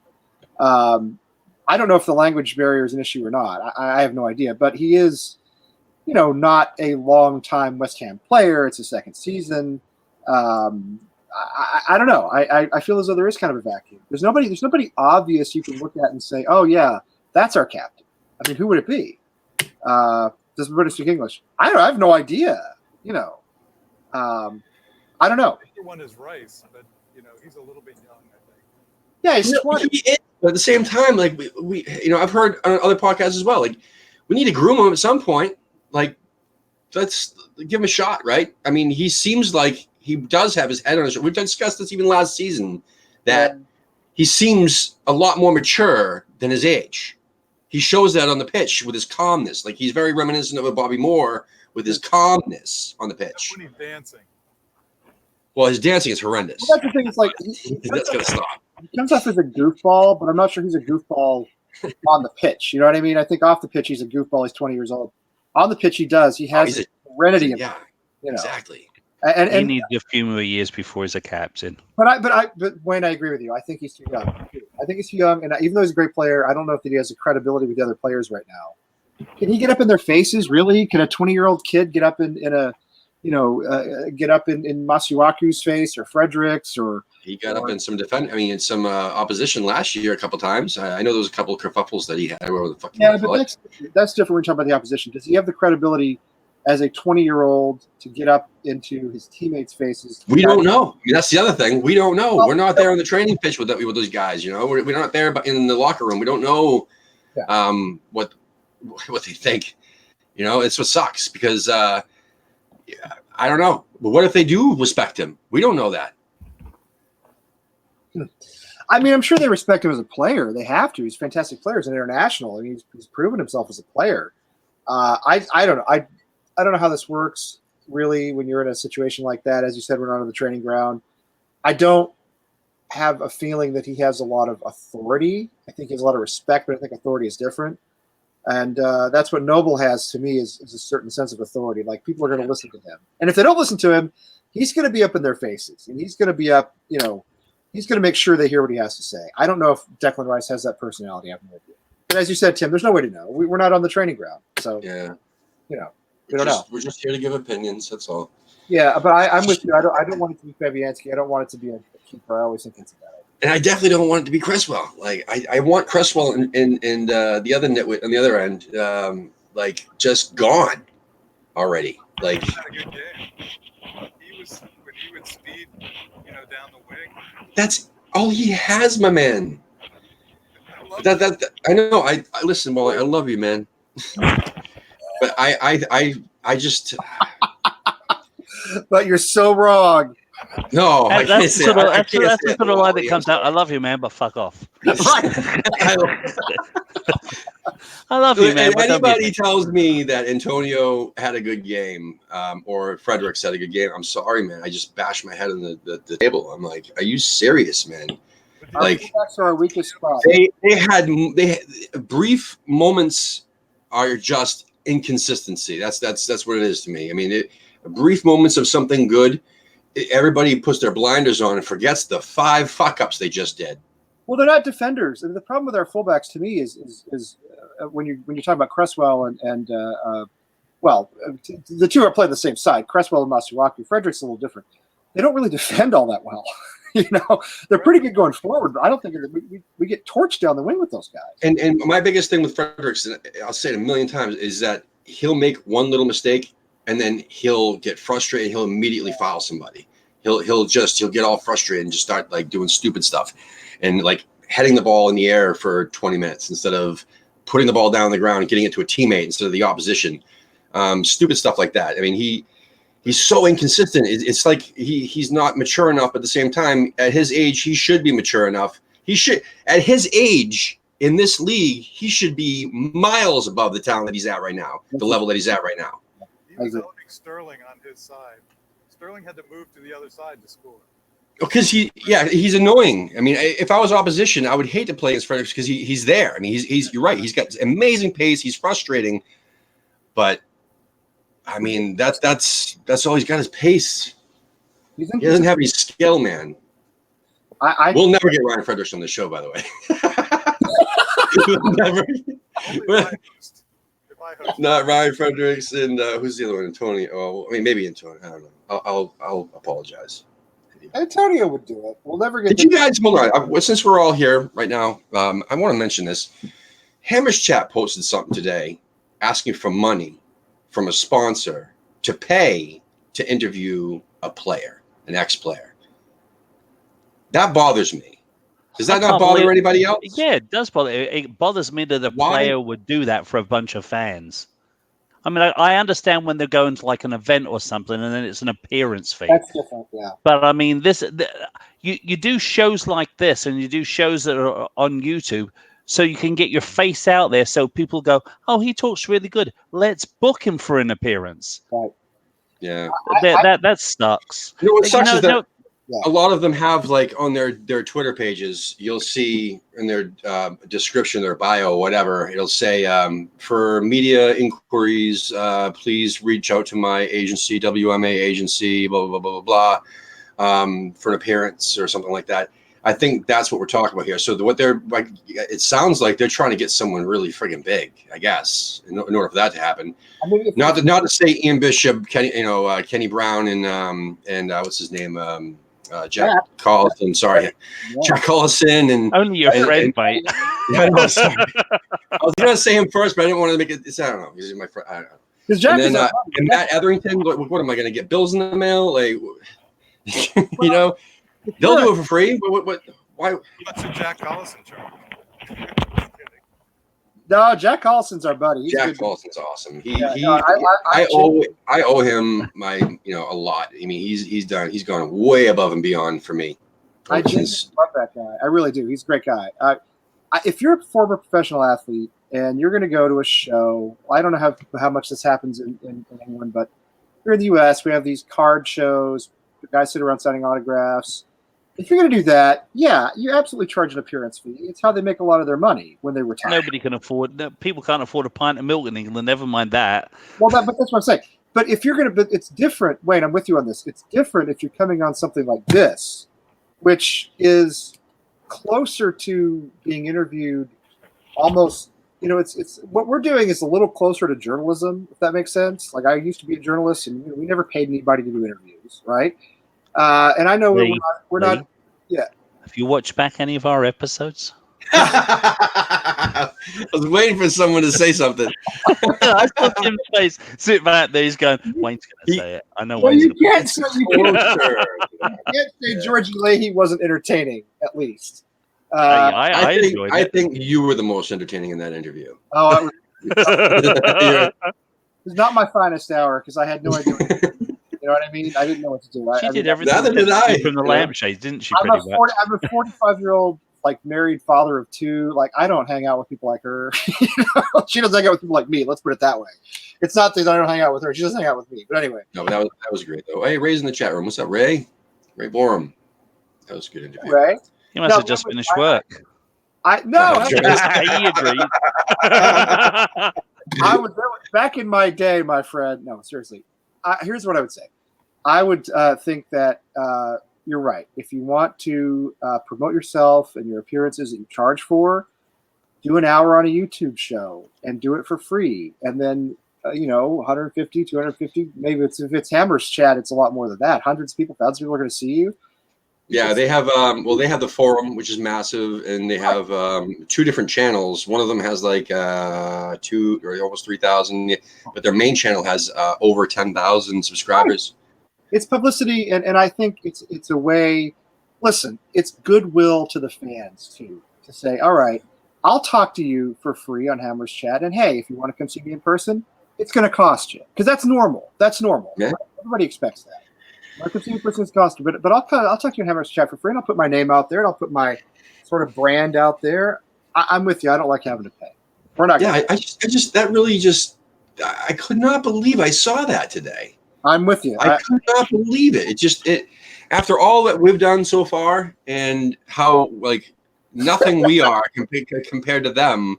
I don't know if the language barrier is an issue or not. I have no idea. But he is, not a long-time West Ham player. It's his second season. I don't know. I feel as though there is kind of a vacuum. There's nobody obvious you can look at and say, oh yeah, that's our captain. I mean, who would it be? Does everybody speak English? I don't know. I have no idea. I don't know. The other one is Rice, but he's a little bit young, I think. Yeah, he's 20. But at the same time, like we I've heard on other podcasts as well. Like, we need to groom him at some point. Like, let's give him a shot, right? I mean, he seems like he does have his head on his shoulder. We've discussed this even last season, that he seems a lot more mature than his age. He shows that on the pitch with his calmness. Like, he's very reminiscent of a Bobby Moore with his calmness on the pitch. When he's dancing. Well, his dancing is horrendous. Well, that's the thing. It's like that's going to stop. He comes off as a goofball, but I'm not sure he's a goofball on the pitch. You know what I mean? I think off the pitch he's a goofball. He's 20 years old. On the pitch he does. He has serenity. Yeah, exactly. And he needs a few more years before he's a captain. But Wayne, I agree with you. I think he's too young. I think he's too young, and even though he's a great player, I don't know if he has the credibility with the other players right now. Can he get up in their faces? Really? Can a 20-year-old kid get up in Masuaku's face or Frederick's or? He got up in some in some opposition last year a couple times. I know there was a couple of kerfuffles that he had. Whatever the fuck. Yeah, but that's different when we're talking about the opposition. Does he have the credibility as a 20-year-old to get up into his teammates' faces? We don't know. I mean, that's the other thing. We don't know. We're not there on the training pitch with those guys. We're not there, but in the locker room, we don't know what they think. It's what sucks because I don't know. But what if they do respect him? We don't know that. I mean, I'm sure they respect him as a player. They have to. He's a fantastic player. He's an international. I mean, he's proven himself as a player. I don't know. I don't know how this works really when you're in a situation like that. As you said, we're not on the training ground. I don't have a feeling that he has a lot of authority. I think he has a lot of respect, but I think authority is different. And that's what Noble has to me is a certain sense of authority. Like, people are going to listen to him. And if they don't listen to him, he's going to be up in their faces. And he's going to be up, he's going to make sure they hear what he has to say. I don't know if Declan Rice has that personality. I have no idea. But as you said, Tim, there's no way to know. We're not on the training ground. So, we don't know. We're just here to give opinions. That's all. Yeah, but I'm with you. I don't want it to be Fabianski. I don't want it to be a keeper. I always think it's a bad idea. And I definitely don't want it to be Cresswell. Like I want Cresswell and the other nitwit on the other end, like just gone already. Like He had a good game. He was when he would speed, down the wing. that's all he has, my man. I love That I know. I listen, Wally. I love you, man. But I just But you're so wrong. no. I can't That's say. the sort of, I that's, can't that's say the it, sort of line that Wally. comes out. I love you, man, but fuck off. I- I love you, man. And but don't be a anybody dick. tells me that Antonio had a good game, or Fredericks had a good game, I'm sorry, man. I just bash my head on the table. I'm like, are you serious, man? Our Like fullbacks are our weakest spot. they had brief moments are just inconsistency. That's what it is to me. I mean, brief moments of something good. Everybody puts their blinders on and forgets the 5 fuck ups they just did. Well, they're not defenders. I mean, the problem with our fullbacks, to me, is when you talk about Cresswell and the two are playing the same side. Cresswell and Masuaku. Frederick's a little different. They don't really defend all that well. They're pretty good going forward, but I don't think we get torched down the wing with those guys. And my biggest thing with Fredericks, and I'll say it a million times, is that he'll make one little mistake and then he'll get frustrated. He'll immediately foul somebody. He'll get all frustrated and just start like doing stupid stuff, and like heading the ball in the air for 20 minutes instead of putting the ball down on the ground and getting it to a teammate instead of the opposition. Stupid stuff like that. I mean, he's so inconsistent. It's like he's not mature enough. But at the same time, at his age, he should be mature enough. He should, at his age in this league, he should be miles above the talent that he's at right now, the level that he's at right now. He was owning Sterling on his side. Sterling had to move to the other side to score. Because he's annoying. I mean, if I was opposition, I would hate to play against Fredericks because he's there. I mean, you're right. He's got amazing pace. He's frustrating, but I mean, that's all he's got is pace. He doesn't have any skill, man. We'll never get Ryan Fredericks on the show, by the way. We'll never. Not Ryan Fredericks and who's the other one? Antonio. Oh, I mean, maybe Antonio. I don't know. I'll apologize. Antonio would do it. We'll never get. Did you guys hold on? Since we're all here right now, I want to mention this. Hamish Chat posted something today asking for money from a sponsor to pay to interview a player, an ex-player. That bothers me. Does that not bother anybody else? Yeah, it does bother. It bothers me that a player would do that for a bunch of fans. I mean, I understand when they're going to like an event or something, and then it's an appearance fee. That's different, yeah. But I mean, you do shows like this, and you do shows that are on YouTube, so you can get your face out there, so people go, "Oh, he talks really good. Let's book him for an appearance." Right. Yeah. That sucks. You know what sucks is that a lot of them have like on their Twitter pages, you'll see in their description, their bio, whatever, it'll say, for media inquiries, please reach out to my agency, WMA agency, blah, blah, blah, blah, blah, for an appearance or something like that. I think that's what we're talking about here. So what they're like, it sounds like they're trying to get someone really friggin' big, I guess, in order for that to happen. I mean, not to say Ian Bishop, Kenny Brown, and what's his name, Jack Collison. Sorry, Jack Collison, and only your friend, mate. Yeah, no, sorry. I was gonna say him first, but I didn't want to make it. I don't know. He's my friend. I don't know. Because Jack and then and Matt Etherington. What am I gonna get? Bills in the mail? Like, you know, they'll do it for free. What? Why? What's a Jack Collison charge? No, Jack Collison's our buddy. Jack Collison's awesome. I owe him a lot. I mean, he's gone way above and beyond for me. I just love that guy. I really do. He's a great guy. If you're a former professional athlete and you're going to go to a show, I don't know how much this happens in England, but here in the U.S., we have these card shows. The guys sit around signing autographs. If you're going to do that, yeah, you absolutely charge an appearance fee. It's how they make a lot of their money when they retire. Nobody can afford. People can't afford a pint of milk in England. Never mind that. Well, but that's what I'm saying. But if you're going to, it's different. Wayne, I'm with you on this. It's different if you're coming on something like this, which is closer to being interviewed. Almost, it's what we're doing is a little closer to journalism, if that makes sense. Like I used to be a journalist, and we never paid anybody to do interviews, right? And I know we're not. Yeah. Have you watched back any of our episodes? I was waiting for someone to say something. I saw Tim's face. Sit back there. He's going, Wayne's going to say it. I know Well, Wayne's you going to can't say Closer. say Georgie Leahy wasn't entertaining, at least. I enjoyed I it. think you were the most entertaining in that interview. Oh, it was not my finest hour because I had no idea. You know what I mean? I didn't know what to do. She I did mean, everything Neither did I, from the you know? lampshades, didn't she? I'm Pretty a much. 45-year-old like married father of 2. Like I don't hang out with people like her. You know? She doesn't hang out with people like me. Let's put it that way. It's not that I don't hang out with her. She doesn't hang out with me. But anyway. No, that was great though. Hey, Ray's in the chat room. What's up, Ray? Ray Borum. That was a good interview. Right? You must No, have just that was- finished work. No. He agreed. I was back in my day, my friend. No, seriously. Here's what I would say. I would think that you're right. If you want to promote yourself and your appearances that you charge for, do an hour on a YouTube show and do it for free. And then, 150, 250, maybe if it's Hammer's chat, it's a lot more than that. Hundreds of people, thousands of people are going to see you. Yeah, they have they have the forum, which is massive, and they have 2 different channels. One of them has like 2 or almost 3,000, but their main channel has over 10,000 subscribers. It's publicity, and I think it's a way. Listen, it's goodwill to the fans too to say, all right, I'll talk to you for free on Hammer's chat, and hey, if you want to come see me in person, it's going to cost you because that's normal. That's normal. Yeah. Right? Everybody expects that. I can see in person's cost you, but I'll talk to you in Hammer's chat for free, and I'll put my name out there, and I'll put my sort of brand out there. I'm with you. I don't like having to pay. We're not. Yeah, I just that really just I could not believe I saw that today. I'm with you. I could not believe it. It after all that we've done so far and how like nothing we are compared to them,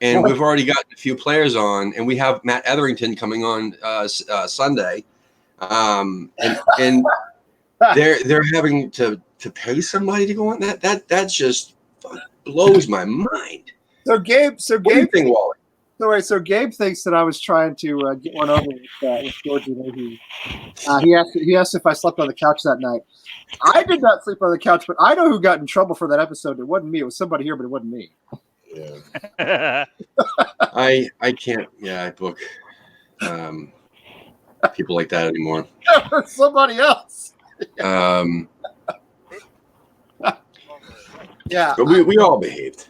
and we've already gotten a few players on, and we have Matt Etherington coming on Sunday, and they're having to pay somebody to go on that just blows my mind. So Gabe, What do you think, Wally? So Gabe thinks that I was trying to get one over with Georgie Leahy. He asked if I slept on the couch that night. I did not sleep on the couch, but I know who got in trouble for that episode. It wasn't me. It was somebody here, but it wasn't me. Yeah. I can't. Yeah, I book people like that anymore. Somebody else. Yeah. But we all behaved.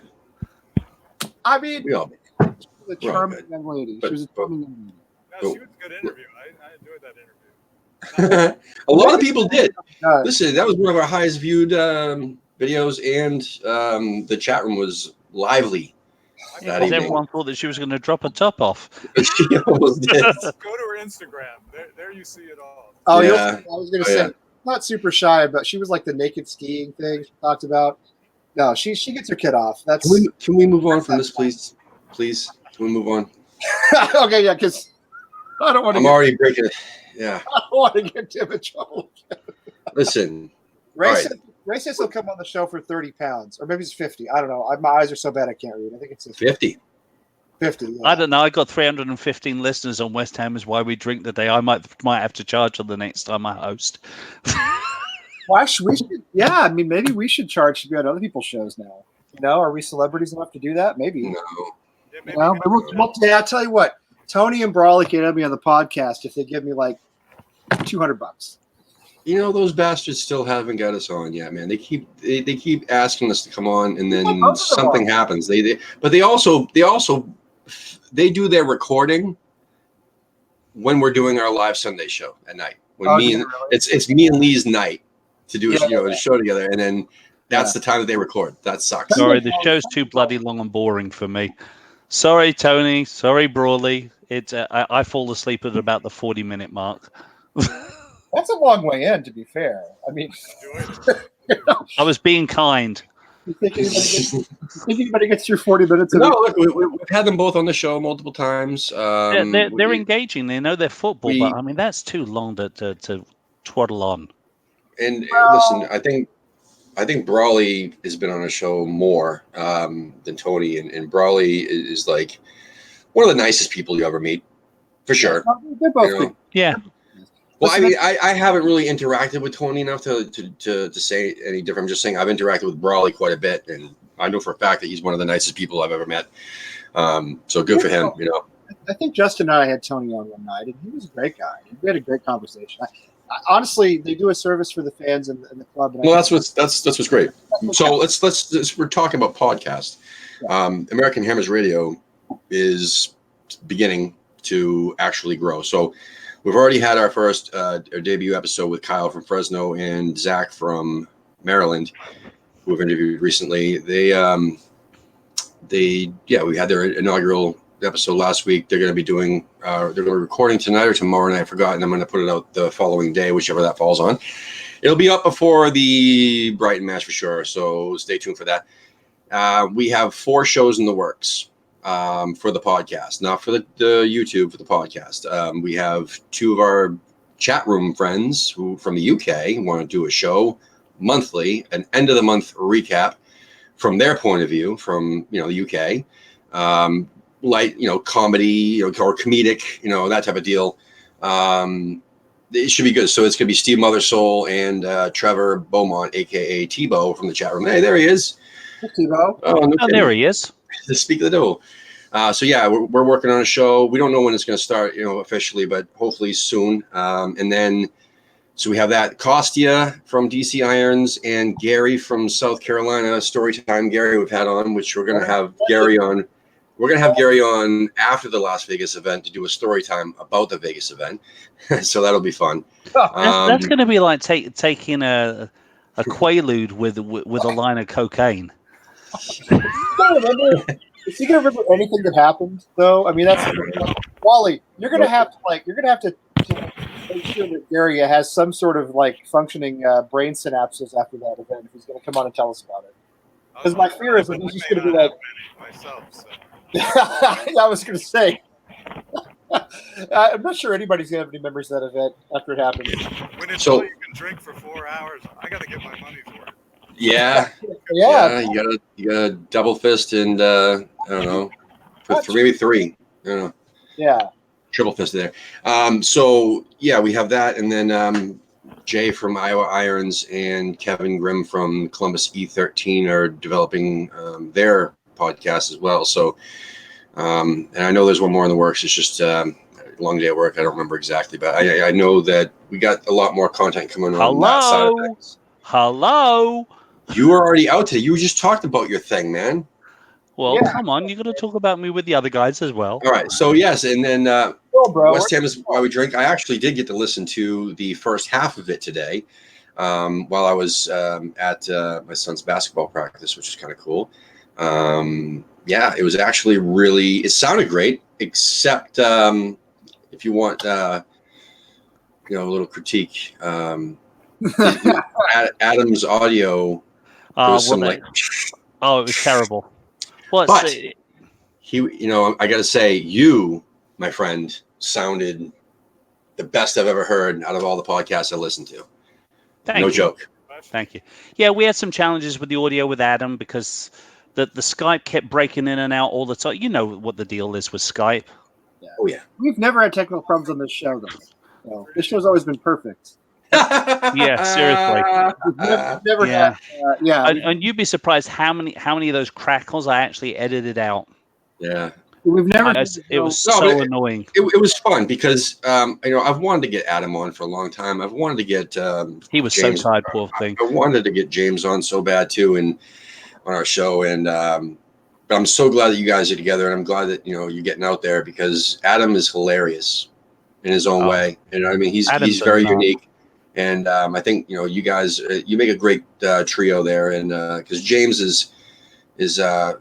I mean, We all behaved. she was a charming young lady. She was a charming young lady. No, she was a good interview. I enjoyed that interview. A lot of people did. Uh, Listen, that was one of our highest viewed videos, and the chat room was lively that Because evening. everyone thought that she was going to drop her top off. She almost did. Go to her Instagram. There you see it all. Oh, Yeah. I was going to Oh, say, yeah. not super shy, but she was like the naked skiing thing she talked about. No, she gets her kid off. That's Can we move on from this, please? Please, can we move on? okay. Yeah, because I don't want to. I'm already breaking it. Yeah. I don't want to get Tim in trouble. Listen. Ray, All right. says he'll come on the show for 30 pounds, or maybe it's 50. I don't know. My eyes are so bad I can't read. I think it's 50. 50. Yeah. I don't know. I got 315 listeners on West Ham is why we drink today. I might have to charge her the next time I host. Why should we? Yeah, I mean, maybe we should charge to be on other people's shows now. Are we celebrities enough to do that? Maybe. No. Yeah, maybe Well, yeah, I'll tell you what. Tony and Brawley can have me on the podcast if they give me like $200. You know, those bastards still haven't got us on yet, man. They keep asking us to come on, and then Both of them something are. happens. But they also do their recording when we're doing our live Sunday show at night. When Oh, me yeah, and really? it's me and Lee's night to do Yeah, a show together, and then that's the time that they record. That sucks. Sorry, the show's too bloody long and boring for me. Sorry, Tony. Sorry, Brawley. I fall asleep at about the 40-minute mark. That's a long way in, to be fair. I mean, enjoyed it. I was being kind. you think anybody gets through 40 minutes of No, it? look, we've had them both on the show multiple times. They're engaging. They know their football, we- but I mean that's too long to twaddle on. And listen, I think Brawley has been on a show more than Tony, and Brawley is like one of the nicest people you ever meet, for sure. They're both You know? good. Yeah, Well, I Listen, mean, I haven't really interacted with Tony enough to say any different. I'm just saying I've interacted with Brawley quite a bit, and I know for a fact that he's one of the nicest people I've ever met. So good for him, you know. I think Justin and I had Tony on one night, and he was a great guy. We had a great conversation. Honestly, they do a service for the fans and the club. And Well, that's what's great. So let's we're talking about podcast. American Hammers Radio is beginning to actually grow. So we've already had our first our debut episode with Kyle from Fresno and Zach from Maryland, who we've interviewed recently. We had their inaugural episode last week. They're going to be doing they're going to be recording tonight or tomorrow night. I forgot, and I'm going to put it out the following day, whichever that falls on. It'll be up before the Brighton match for sure, so stay tuned for that. We have 4 shows in the works for the podcast, not for the YouTube, for the podcast. We have 2 of our chat room friends who from the UK want to do a show monthly, an end of the month recap from their point of view, from the UK. Light, comedy, or comedic, that type of deal. It should be good. So it's going to be Steve Mothersoul and Trevor Beaumont, aka Tebow, from the chat room. Hey, there he is. Hey, Tebow. Oh, there he is. The speak of the devil. So yeah, we're working on a show. We don't know when it's going to start, officially, but hopefully soon. And then, so we have that Kostya from DC Irons and Gary from South Carolina, Storytime Gary we've had on, which we're going to have Gary on. We're going to have Gary on after the Las Vegas event to do a story time about the Vegas event. So that'll be fun. That's going to be like taking a Quaalude with a line of cocaine. Is he going to remember anything that happened, though? I mean, that's Wally. You're going to have to make sure that Gary has some sort of functioning brain synapses after that event if he's going to come on and tell us about it. Because my fear is that he's just going to be like myself. So. I was going to say. I'm not sure anybody's going to have any memories of that event after it happens. When it's all you can drink for 4 hours, I got to get my money's worth. Yeah. You gotta double fist and I don't know, maybe 3. I don't know. Yeah. Triple fist there. So yeah, we have that, and then Jay from Iowa Irons and Kevin Grimm from Columbus E13 are developing their podcast as well. So, and I know there's one more in the works. It's just a long day at work. I don't remember exactly, but I know that we got a lot more content coming on that side of things. Hello. You were already out today. You just talked about your thing, man. Well, come on. You got to talk about me with the other guys as well. All right. So yes, and then West Ham is why we drink. I actually did get to listen to the first half of it today, while I was at my son's basketball practice, which is kind of cool. Yeah, it was actually really. It sounded great, except if you want, a little critique. Adam's audio. It was terrible. Well, but he, I got to say, you, my friend, sounded the best I've ever heard out of all the podcasts I listened to. No joke. Thank you. Yeah, we had some challenges with the audio with Adam because the Skype kept breaking in and out all the time. You know what the deal is with Skype. Yeah. Oh, yeah. We've never had technical problems on this show, though. So, this show's always been perfect. Yeah, seriously. Never had. And you'd be surprised how many of those crackles I actually edited out. Yeah. We've never. It was so annoying. It was fun because I've wanted to get Adam on for a long time. I've wanted to get. He was James, so tired, poor thing. I wanted to get James on so bad too, and on our show, and but I'm so glad that you guys are together, and I'm glad that you're getting out there because Adam is hilarious in his own way. I mean, he's very unique. And I think you guys you make a great trio there, and because James is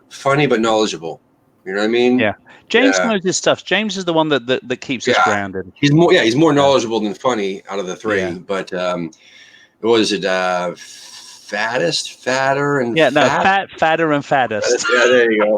funny but knowledgeable. You know what I mean? Yeah, James knows his stuff. James is the one that keeps us grounded. He's more knowledgeable than funny out of the 3. Yeah. But what is it? Fatter, and fatter and fattest. Yeah, there you go.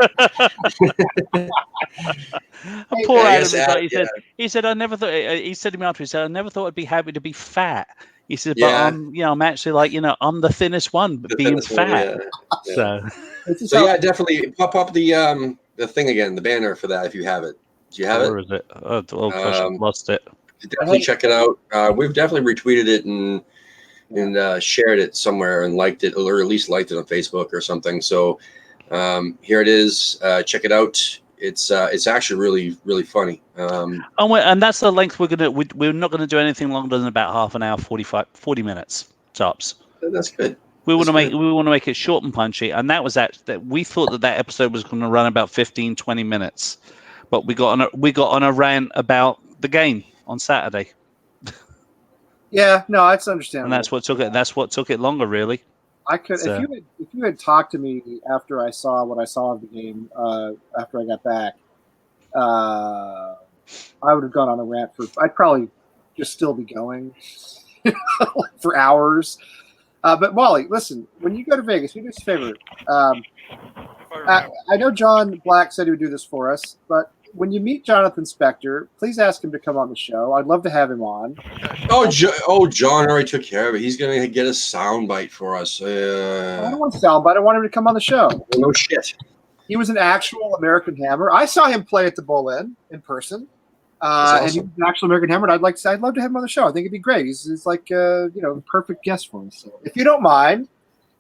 Poor Adam. He said, I never thought. He said to me after, he said, I never thought I'd be happy to be fat. He said, but I'm actually I'm the thinnest one, but being fat. Yeah. So yeah, definitely pop up the thing again, the banner for that if you have it. Do you have it? Where is it? Oh gosh, I've lost it. Definitely check it out. We've definitely retweeted it and shared it somewhere and liked it, or at least liked it on Facebook or something. So here it is. Check it out. It's actually really, really funny. And that's the length we're not gonna do anything longer than about half an hour, 40 minutes tops. That's good. We want That's to good. make it short and punchy, and that was that we thought that episode was going to run about 15, 20 minutes, but we got on a rant about the game on Saturday, Yeah, no, that's understandable. and that's what took it longer, really. I could So- if you had talked to me after I saw what I saw of the game after I got back, I would have gone on a rant I'd probably just still be going for hours. But Wally, listen, when you go to Vegas, do us a favor. If I remember. I know John Black said he would do this for us, but when you meet Jonathan Spector, please ask him to come on the show. I'd love to have him on. Oh, John already took care of it. He's gonna get a sound bite for us. I don't want to soundbite. I want him to come on the show. No shit. He was an actual American Hammer. I saw him play at the Bull Inn in person. That's And he was an actual American Hammer. And I'd love to have him on the show. I think it'd be great. He's like perfect guest for us. So if you don't mind,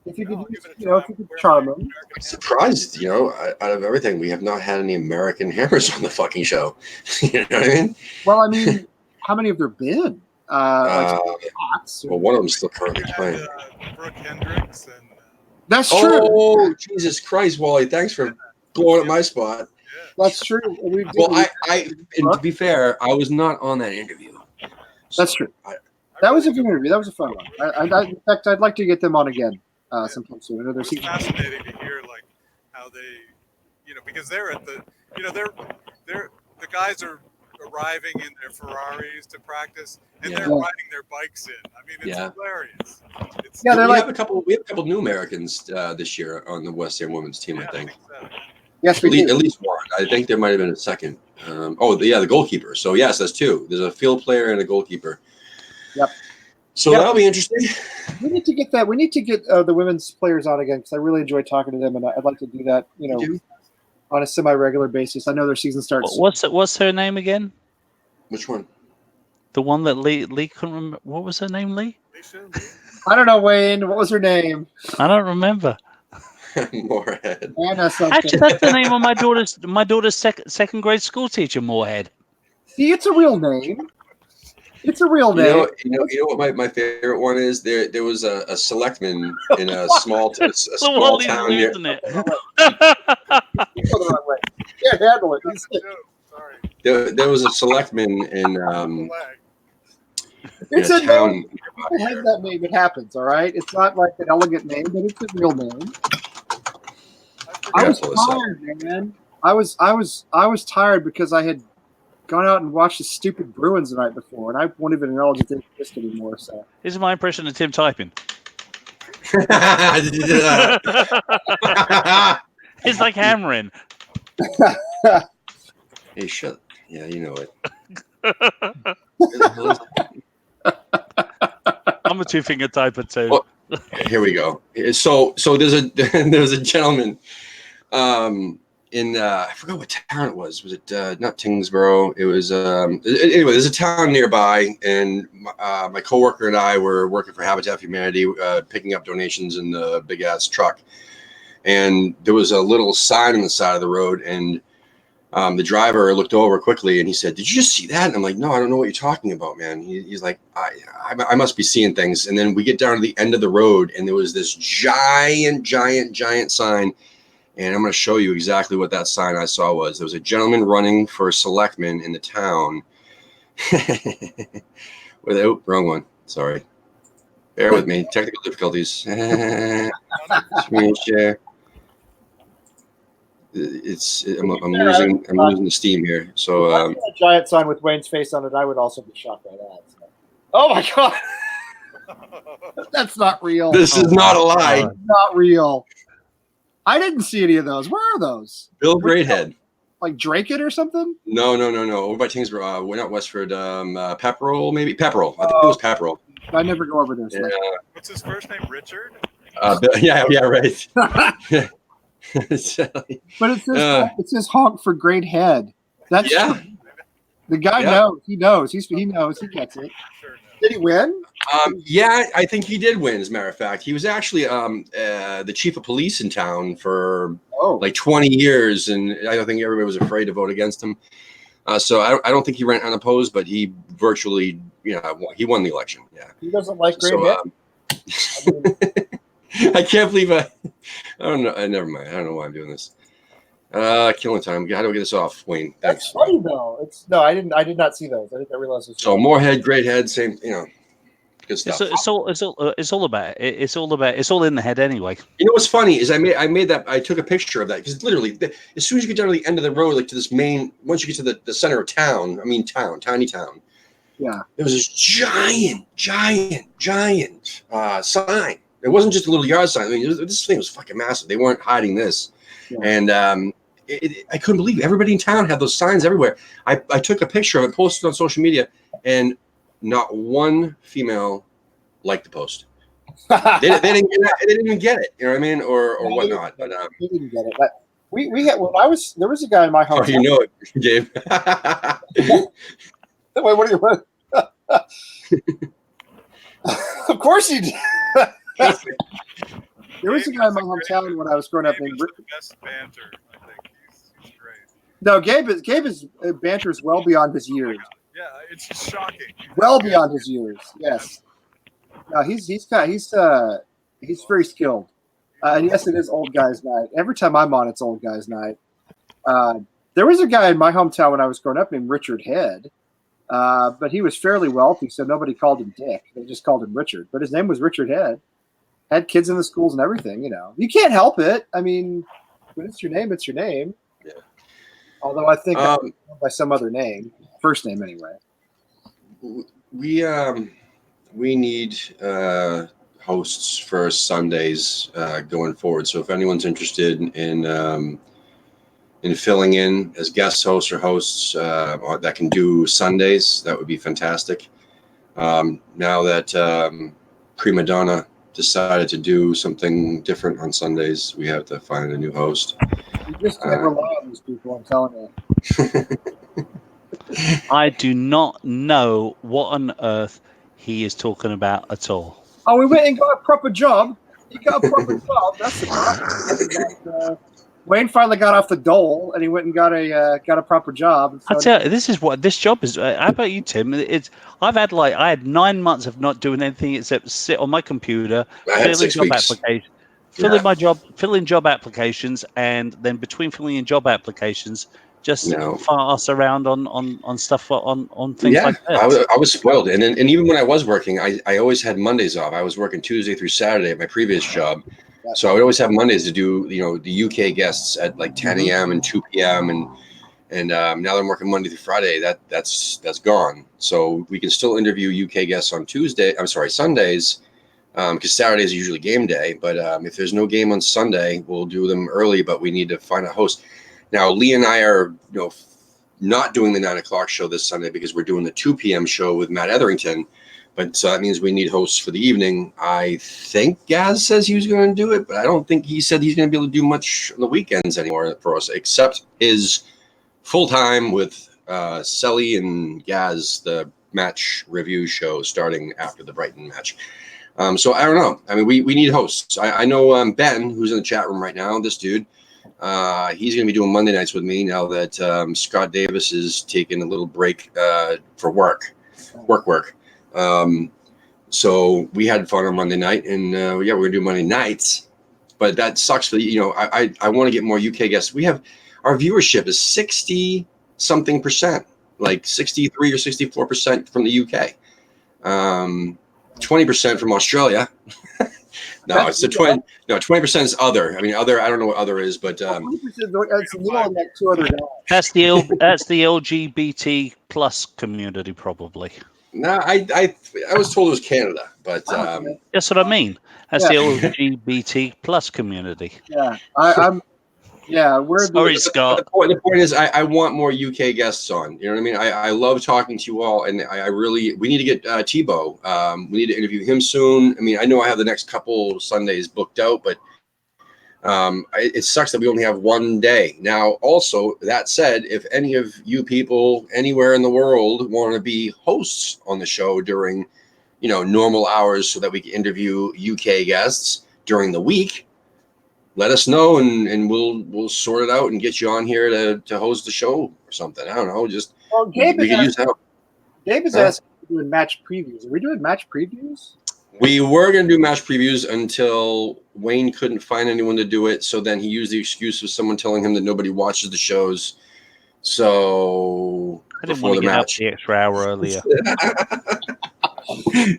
if you could, No, give it a if you try. could charm him. American I'm surprised, out of everything, we have not had any American hammers on the fucking show. You know what I mean? Well, I mean, how many have there been? Lots. Well, one of them's still currently We playing. had Brooke Hendricks and That's true. Oh, Jesus Christ, Wally! Thanks for blowing up my spot. That's true. We did- Well, and to be fair, I was not on that interview. That's true. That was a good interview. That was a fun one. In fact, I'd like to get them on again sometime soon. I know It they're was fascinating to hear like how they, because they're at the, the guys are arriving in their Ferraris to practice, and Yeah. they're riding their bikes in. I mean, it's Yeah. hilarious. It's, Yeah, they're we like- have a couple new Americans this year on the West Ham women's team. I think so. yes, we at do. least one. I think there might have been a second. The goalkeeper. So yes, that's two. There's a field player and a goalkeeper. Yep. So Yep. that'll be interesting. We need to get that. We need to get the women's players on again because I really enjoy talking to them, and I'd like to do that. do? On a semi-regular basis. I know their season starts. What's her name again? Which one? The one that Lee couldn't remember. What was her name, Lee? I don't know, Wayne. What was her name? I don't remember. Moorhead. Anna something. Actually, that's the name of my daughter's second grade school teacher, Moorhead. See, it's a real name. It's a real name. You know what my favorite one is? There was a selectman in a small small town near. Isn't it? Go the wrong way. Can't handle it. Sorry. There was a selectman in Flag. It's a a town. name. It has that name. It happens. All right. It's not like an elegant name, but it's a real name. I was pull this up. tired, man. I was tired because I had gone out and watched the stupid Bruins the night before, and I won't even acknowledge it didn't exist anymore. So This is my impression of Tim typing. It's like hammering. Hey, shut. Yeah, you know it. I'm a two-finger typer too. Well, Here we go. So there's a gentleman in I forgot what town it was. Was it not Tingsboro? It was anyway. There's a town nearby, and my coworker and I were working for Habitat for Humanity, picking up donations in the big ass truck, and there was a little sign on the side of the road, and the driver looked over quickly and he said, "Did you just see that?" And I'm like, "No, I don't know what you're talking about, man." He's like, I must be seeing things. And then we get down to the end of the road and there was this giant sign. And I'm going to show you exactly what that sign I saw was. There was a gentleman running for selectman in the town. Wrong one. Sorry. Bear with me. Technical difficulties. Screen share. I'm losing the steam here. So a giant sign with Wayne's face on it, I would also be shocked by that. So. Oh my god, that's not real. this is not a lie. That's not real. I didn't see any of those. Where are those? Bill Greathead. Like Drake it or something? No. Over by Tingsboro. We're not Westford. Pepperell, maybe Pepperell. I think it was Pepperell. I never go over there. So. What's his first name? Richard? Yeah, right. But it says honk for great head. That's Yeah. true. The guy Yeah. knows. He knows. He knows. He gets it. Sure knows. Did he win? Yeah, I think he did win. As a matter of fact, he was actually the chief of police in town for Oh, like 20 years, and I don't think everybody was afraid to vote against him. So I don't think he ran unopposed, but he virtually, he won the election. Yeah. he doesn't like great So hit. I mean, I can't believe I don't know. Never mind. I don't know why I'm doing this. Killing time. How do I get this off, Wayne? that's Thanks. funny though. I did not see those. I didn't realize this. So more head, great head, same. Good stuff. It's all about it. It's all in the head anyway. You know what's funny is I took a picture of that because literally as soon as you get down to the end of the road, like to this main, once you get to the center of town, tiny town, Yeah. there was this giant sign. It wasn't just a little yard sign. I mean, this thing was fucking massive. They weren't hiding this, Yeah. and I couldn't believe it. Everybody in town had those signs everywhere. I took a picture of it, posted it on social media, and not one female liked the post. They didn't even get it. You know what I mean, or No, whatnot. But he didn't get it. But we had there was a guy in my oh, hometown. you know it, Gabe. Wait, what do you want? Of course you did. There was a guy in my hometown when I was growing up Gabe named is the best banter. I think he's great. No, Gabe is banter is well beyond his years. Yeah, it's just shocking. Well beyond his years. Yes. He's very skilled. And yes, it is old guys' night. Every time I'm on, it's old guys' night. There was a guy in my hometown when I was growing up named Richard Head, but he was fairly wealthy, so nobody called him Dick. They just called him Richard. But his name was Richard Head. Had kids in the schools and everything. You can't help it. I mean, when it's your name, it's your name. Yeah. Although I think I'm by some other name, first name anyway. We need hosts for Sundays going forward. So if anyone's interested in filling in as guest hosts or hosts that can do Sundays, that would be fantastic. Now that Prima Donna decided to do something different on Sundays, we have to find a new host. You just can't rely on these people, I'm telling you. I do not know what on earth he is talking about at all. Oh, we went and got a proper job. He got a proper job. That's the problem. Wayne finally got off the dole, and he went and got a proper job. And so I tell you, this is what this job is. How about you, Tim? I had 9 months of not doing anything except sit on my computer, I had 6 weeks. filling job applications, and then between filling in job applications, just ass around on stuff on things like that. I was spoiled, and even when I was working, I always had Mondays off. I was working Tuesday through Saturday at my previous job, so I would always have Mondays to do the UK guests at like 10 a.m. and 2 p.m. and now that I'm working Monday through Friday, that's gone. So we can still interview UK guests on Sundays. Because Saturdays are usually game day, but if there's no game on Sunday, we'll do them early. But we need to find a host. Now, Lee and I are, not doing the 9 o'clock show this Sunday because we're doing the 2 p.m. show with Matt Etherington. But so that means we need hosts for the evening. I think Gaz says he was going to do it, but I don't think he said he's going to be able to do much on the weekends anymore for us, except his full time with Selly and Gaz, the match review show starting after the Brighton match. So I don't know. I mean, we need hosts. I know Ben, who's in the chat room right now, this dude, he's going to be doing Monday nights with me now that Scott Davis is taking a little break for work. So we had fun on Monday night, and we're going to do Monday nights. But that sucks for I want to get more UK guests. Our viewership is 60-something%, like 63 or 64% from the UK. 20% from Australia. No, it's 20. No, 20% is other. I mean, other. I don't know what other is, but 20% it's a little like 2 other guys. That's the LGBT plus community, probably. no, I was told it was Canada, but That's what I mean. That's the LGBT plus community. Yeah, I'm. Yeah, we're. Sorry, Scott. the point is, I want more UK guests on. You know what I mean? I love talking to you all, and we need to get Tebow. We need to interview him soon. I mean, I know I have the next couple Sundays booked out, but It sucks that we only have one day. Now, also, that said, if any of you people anywhere in the world want to be hosts on the show during, normal hours so that we can interview UK guests during the week, let us know and we'll sort it out and get you on here to host the show or something. I don't know. Just Well, we could use help. Gabe is Huh? asking if we're doing match previews. Are we doing match previews? We were going to do match previews until Wayne couldn't find anyone to do it. So then he used the excuse of someone telling him that nobody watches the shows. So I didn't before want to the get up match, the extra hour earlier.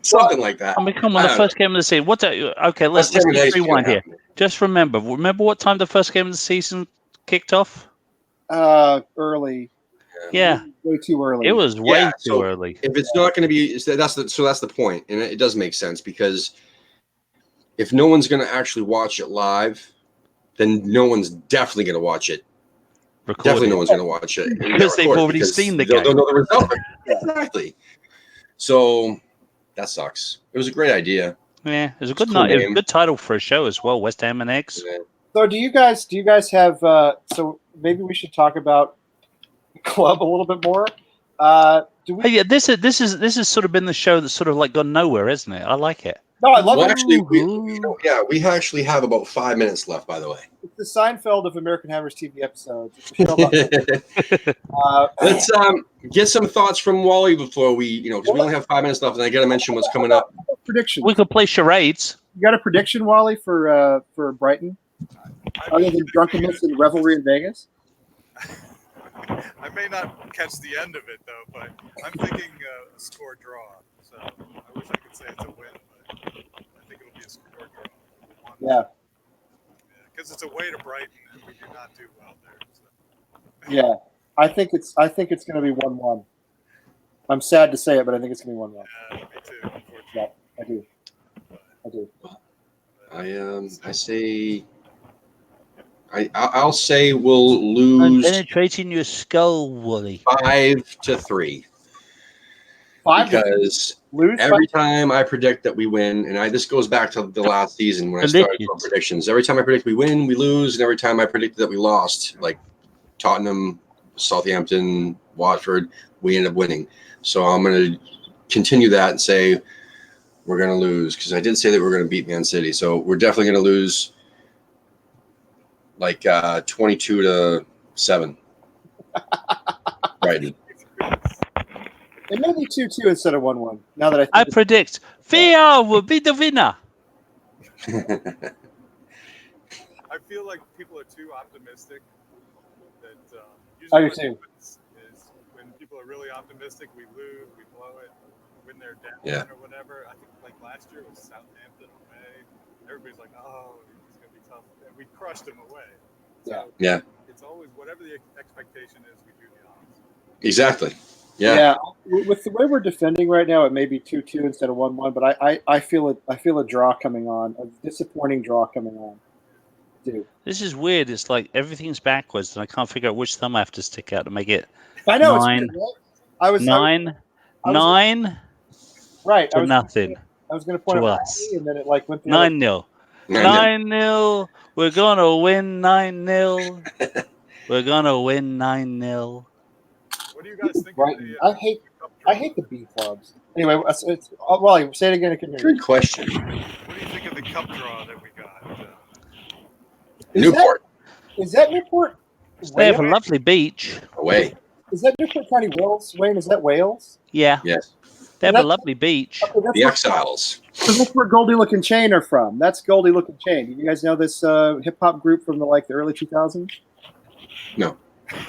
something like that. I mean, come on, I the don't first game of the season. Okay, let's West Ham just and AC rewind here. happening. Just remember what time the first game of the season kicked off? Early. Yeah, Way too early. it was way Yeah, too so early. If it's not going to be, that's the point, and it does make sense because if no one's going to actually watch it live, then no one's definitely going to watch it. Recorded. Definitely no one's going to watch it Because they've record it already because seen the they'll game. know the result. Exactly. So that sucks. It was a great idea. Yeah, it was a It's a good cool night. It was a name. good title for a show as well. West Ham and Eggs. Yeah. So do you guys have so maybe we should talk about club a little bit more. Do we Hey, yeah, this has sort of been the show that's sort of like gone nowhere, isn't it? I like it. No, I love Well, it. actually, we actually have about 5 minutes left, by the way. It's the Seinfeld of American Hammers TV episodes. It's a show about, Let's get some thoughts from Wally before we, because we only have 5 minutes left, and I got to mention what's coming up. predictions. We could play charades. You got a prediction, Wally, for Brighton? Other than drunkenness and revelry in Vegas? I may not catch the end of it though, but I'm thinking a score draw. So I wish I could say it's a win, but I think it'll be a score draw. Yeah. Because it's away to Brighton, and we do not do well there. So. Yeah. I think it's going to be 1-1. I'm sad to say it, but I think it's going to be 1-1. Me too. Unfortunately. Yeah, I do. I say, I'll say we'll I'm lose penetrating your skull, Wally. 5-3 5 because lose. every time I predict that we win, and this goes back to the last season when I started doing predictions. Every time I predict we win, we lose, and every time I predicted that we lost, like Tottenham, Southampton, Watford, we end up winning. So I'm going to continue that and say we're going to lose because I did say that we're going to beat Man City. So we're definitely going to lose like 22-7. Right. It may be 2-2 instead of 1-1. Now that I predict Villa will be the winner. I feel like people are too optimistic. That I do usually what too. happens is when people are really optimistic, we lose, we blow it, when they're down or whatever. I think like last year was Southampton away. Everybody's like, "Oh, it's gonna be tough," and we crushed them away. So Yeah. It's always whatever the expectation is, we do the opposite. Exactly. Yeah. With the way we're defending right now, it may be 2-2 instead of 1-1. But I feel it. I feel a draw coming on, a disappointing draw coming on. Dude, This is weird. It's like everything's backwards, and I can't figure out which thumb I have to stick out to make it I know. 9, it's weird, right? I was 9 right. to nothing. I was going to point to out us. and then it like went the other 9-0. 9-0. We're gonna win 9-0. We're gonna win 9-0. What do you guys think? Brighton. Of I Cup draw? hate the B clubs. Anyway, it's Wally, say it again. I can hear you. Good question. What do you think of the cup draw that we got? Newport Is that Newport? They have a Wales? lovely beach. away. Is that Newport County, Wales? Wayne, is that Wales? Yeah, Yes. they have a lovely beach. Okay, The Exiles. that's where Goldie Looking Chain are from. That's Goldie Looking Chain. You guys know this hip hop group from the early 2000s? No.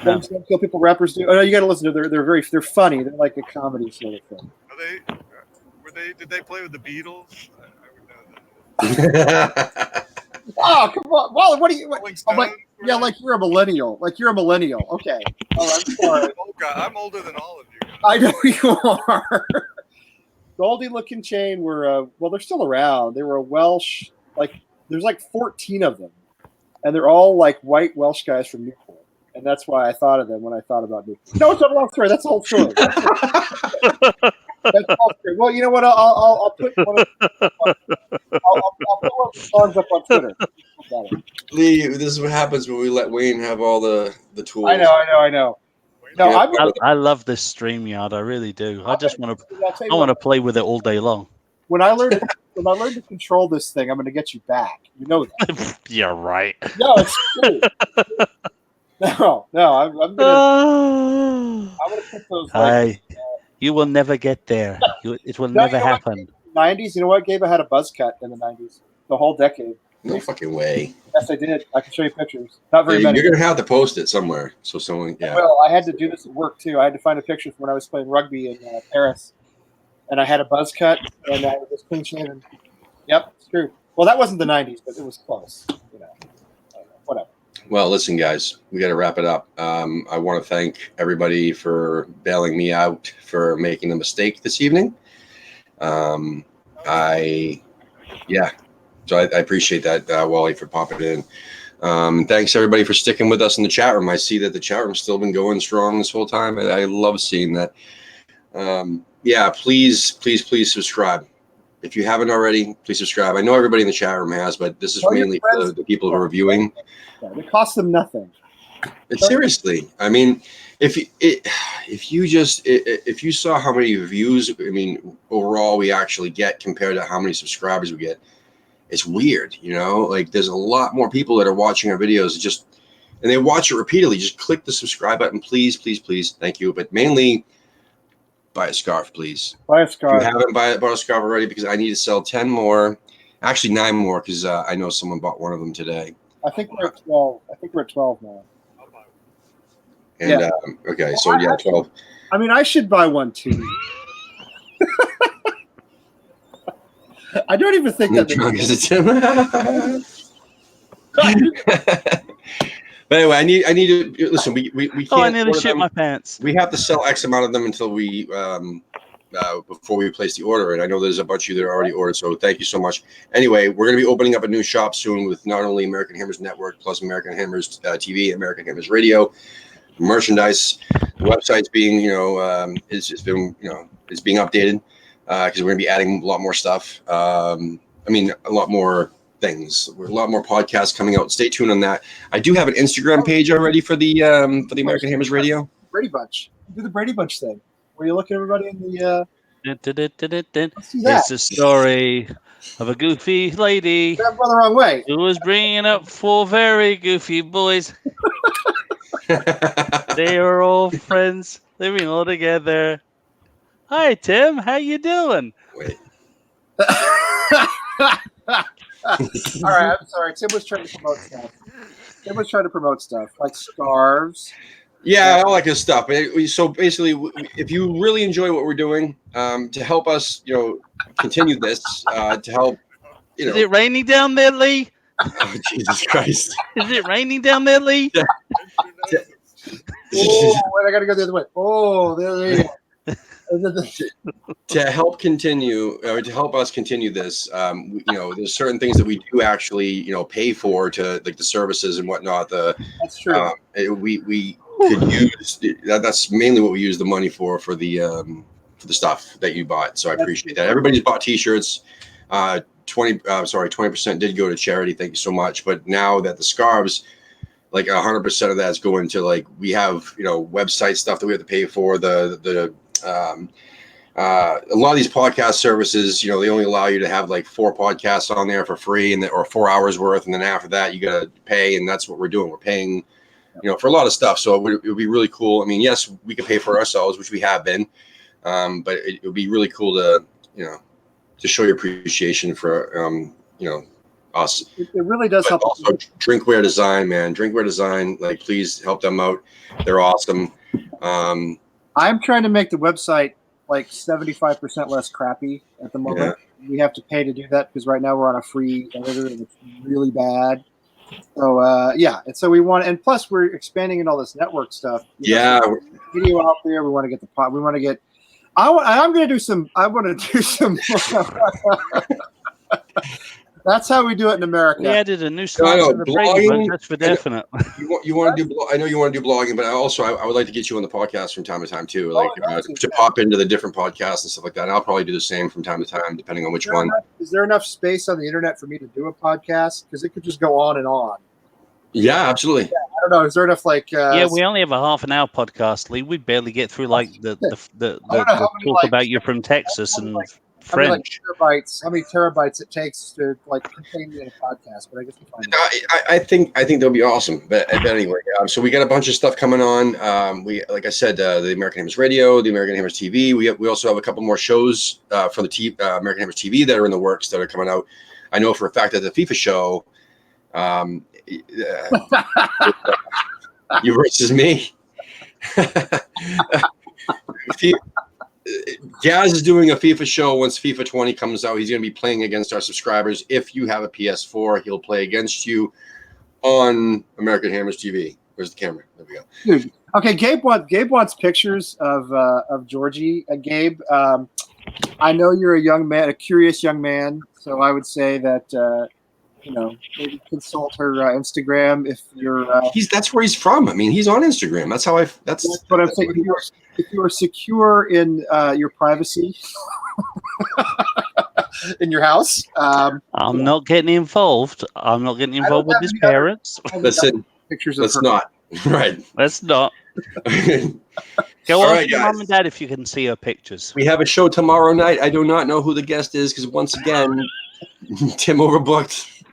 No. Kill People rappers do. Oh no, you got to listen to. They're funny. They're like a comedy sort of thing. Did they play with the Beatles? I would know that. Oh come on, Wally. What are you? Rolling I'm like, Stones, yeah, like you're a millennial. Okay. Oh, I'm sorry. I'm older than all of you. I know you are. Goldie Looking Chain were they're still around. They were a Welsh, there's 14 of them, and they're all like white Welsh guys from Newport, and that's why I thought of them when I thought about Newport. No, it's not a long story. That's the whole story. That's the whole story. Well, you know what? I'll put one of the songs up on Twitter. Got it. Lee, this is what happens when we let Wayne have all the tools. I know. No, Yeah. I love this StreamYard. I really do. I just want to. I'll tell you I want to what, play with it all day long. when I learn to control this thing, I'm going to get you back. You know that. You're right. No, it's true. No, I'm gonna put those like You will never get there. It will No, never you know what? happen. 90s. You know what, Gabe? I had a buzz cut in the 90s, the whole decade. No fucking way. Yes, I did. I can show you pictures. Not very You're many. gonna have to post it somewhere, so someone. Yeah. Well, I had to do this at work too. I had to find a picture from when I was playing rugby in Paris, and I had a buzz cut, and I was clean shaven. Yep, it's true. Well, that wasn't the 90s, but it was close. You know, whatever. Well, listen, guys, we got to wrap it up. I want to thank everybody for bailing me out for making a mistake this evening. So I appreciate that, Wally, for popping in. Thanks everybody for sticking with us in the chat room. I see that the chat room's still been going strong this whole time. I love seeing that. Please subscribe. If you haven't already, please subscribe. I know everybody in the chat room has, but this is mainly for the people who are viewing. It costs them nothing. Seriously, I mean, if you saw how many views, I mean, overall we actually get compared to how many subscribers we get, it's weird, you know. Like, there's a lot more people that are watching our videos, and they watch it repeatedly. Just click the subscribe button, please, thank you. But mainly, buy a scarf, please. Buy a scarf. If you haven't bought a scarf already, because I need to sell 10 more, actually 9 more, because I know someone bought one of them today. I think we're at 12. I think we're at 12 now. And Yeah. Okay, so yeah, 12. I mean, I should buy one too. I don't even think that. Drunk as a Tim. But anyway, I need to listen. We can't. Oh, I nearly order shit them. my pants. We have to sell X amount of them until we before we place the order. And I know there's a bunch of you that are already ordered, so thank you so much. Anyway, we're going to be opening up a new shop soon with not only American Hammers Network plus American Hammers TV, American Hammers Radio, merchandise. The website's being it's being updated because we're going to be adding a lot more stuff. A lot more things. A lot more podcasts coming out. Stay tuned on that. I do have an Instagram page already for the American Hammers Radio. Brady Bunch. Do the Brady Bunch thing. Where you look at everybody in the. It's a story of a goofy lady Grab the wrong way. who was bringing up 4 very goofy boys. They were all friends, living all together. Hi, Tim. How you doing? Wait. All right, I'm sorry. Tim was trying to promote stuff like scarves. Yeah, all that good stuff. So basically, if you really enjoy what we're doing, to help us, continue this, to help, Is it raining down there, Lee? Oh, Jesus Christ! Is it raining down there, Lee? Oh, wait, I gotta go the other way. Oh, there you go. To help continue, or to help us continue this, there's certain things that we do actually, pay for, to like the services and whatnot. That's true. We could use that's mainly what we use the money for the stuff that you bought. So I appreciate that. Everybody's bought T-shirts. 20% did go to charity. Thank you so much. But now that the scarves, like 100% of that's going to, like, we have website stuff that we have to pay for. A lot of these podcast services, they only allow you to have like 4 podcasts on there for free, or 4 hours worth, and then after that you got to pay, and that's what we're doing. We're paying, for a lot of stuff. So it would be really cool. I mean, yes, we could pay for ourselves, which we have been, but it would be really cool to to show your appreciation for us. It really does help. Also, Drinkware Design, man, Drinkware Design, like, please help them out. They're awesome. I'm trying to make the website like 75% less crappy at the moment. Yeah. We have to pay to do that because right now we're on a free editor and it's really bad. So and so we want, and plus we're expanding in all this network stuff. Video out there. We want to get the pot. We want to get. I'm going to do some. I want to do some. That's how we do it in America. We added a new slot no, to the Brady blogging- Bunch. That's for definite. You want to do? I know you want to do blogging, but I would like to get you on the podcast from time to time too, like I'd love to pop into the different podcasts and stuff like that. And I'll probably do the same from time to time, depending on which one. Is there enough space on the internet for me to do a podcast? Because it could just go on and on. Yeah, absolutely. I don't know. Is there enough like? Yeah, we only have a half an hour podcast, Lee. We barely get through like the I don't know how many, talk like- about you from Texas and how many, French. how many terabytes it takes to like contain me in a podcast? But I guess we'll find out. I think they'll be awesome. But anyway, so we got a bunch of stuff coming on. We, like I said, the American Hammers Radio, the American Hammers TV. We also have a couple more shows for the American Hammers TV that are in the works that are coming out. I know for a fact that the FIFA show, you versus me. Gaz is doing a FIFA show once FIFA 20 comes out. He's going to be playing against our subscribers. If you have a PS4, he'll play against you on American Hammers TV. Where's the camera? There we go. Dude. Okay, Gabe wants pictures of Georgie. Gabe, I know you're a young man, a curious young man. So I would say that maybe consult her Instagram if you're. That's where he's from. I mean, he's on Instagram. That's how That's what I'm saying. If you are secure in your privacy in your house, I'm not getting involved. I'm not getting involved with his parents. Listen, pictures of let's her. not. Right. Let's not. Go All on right, to your guys. mum and dad if you can see her pictures. We have a show tomorrow night. I do not know who the guest is because once again, Tim overbooked.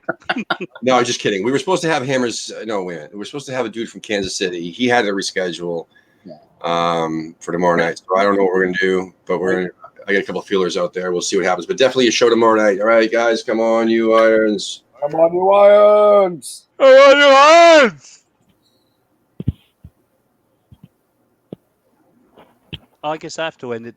No, just kidding. We were supposed to have Hammers. No, wait a minute. We were supposed to have a dude from Kansas City. He had to reschedule for tomorrow night. So I don't know what we're gonna do, but I got a couple of feelers out there. We'll see what happens. But definitely a show tomorrow night. All right, guys, come on, you irons. Come on, you irons. I guess I have to end it.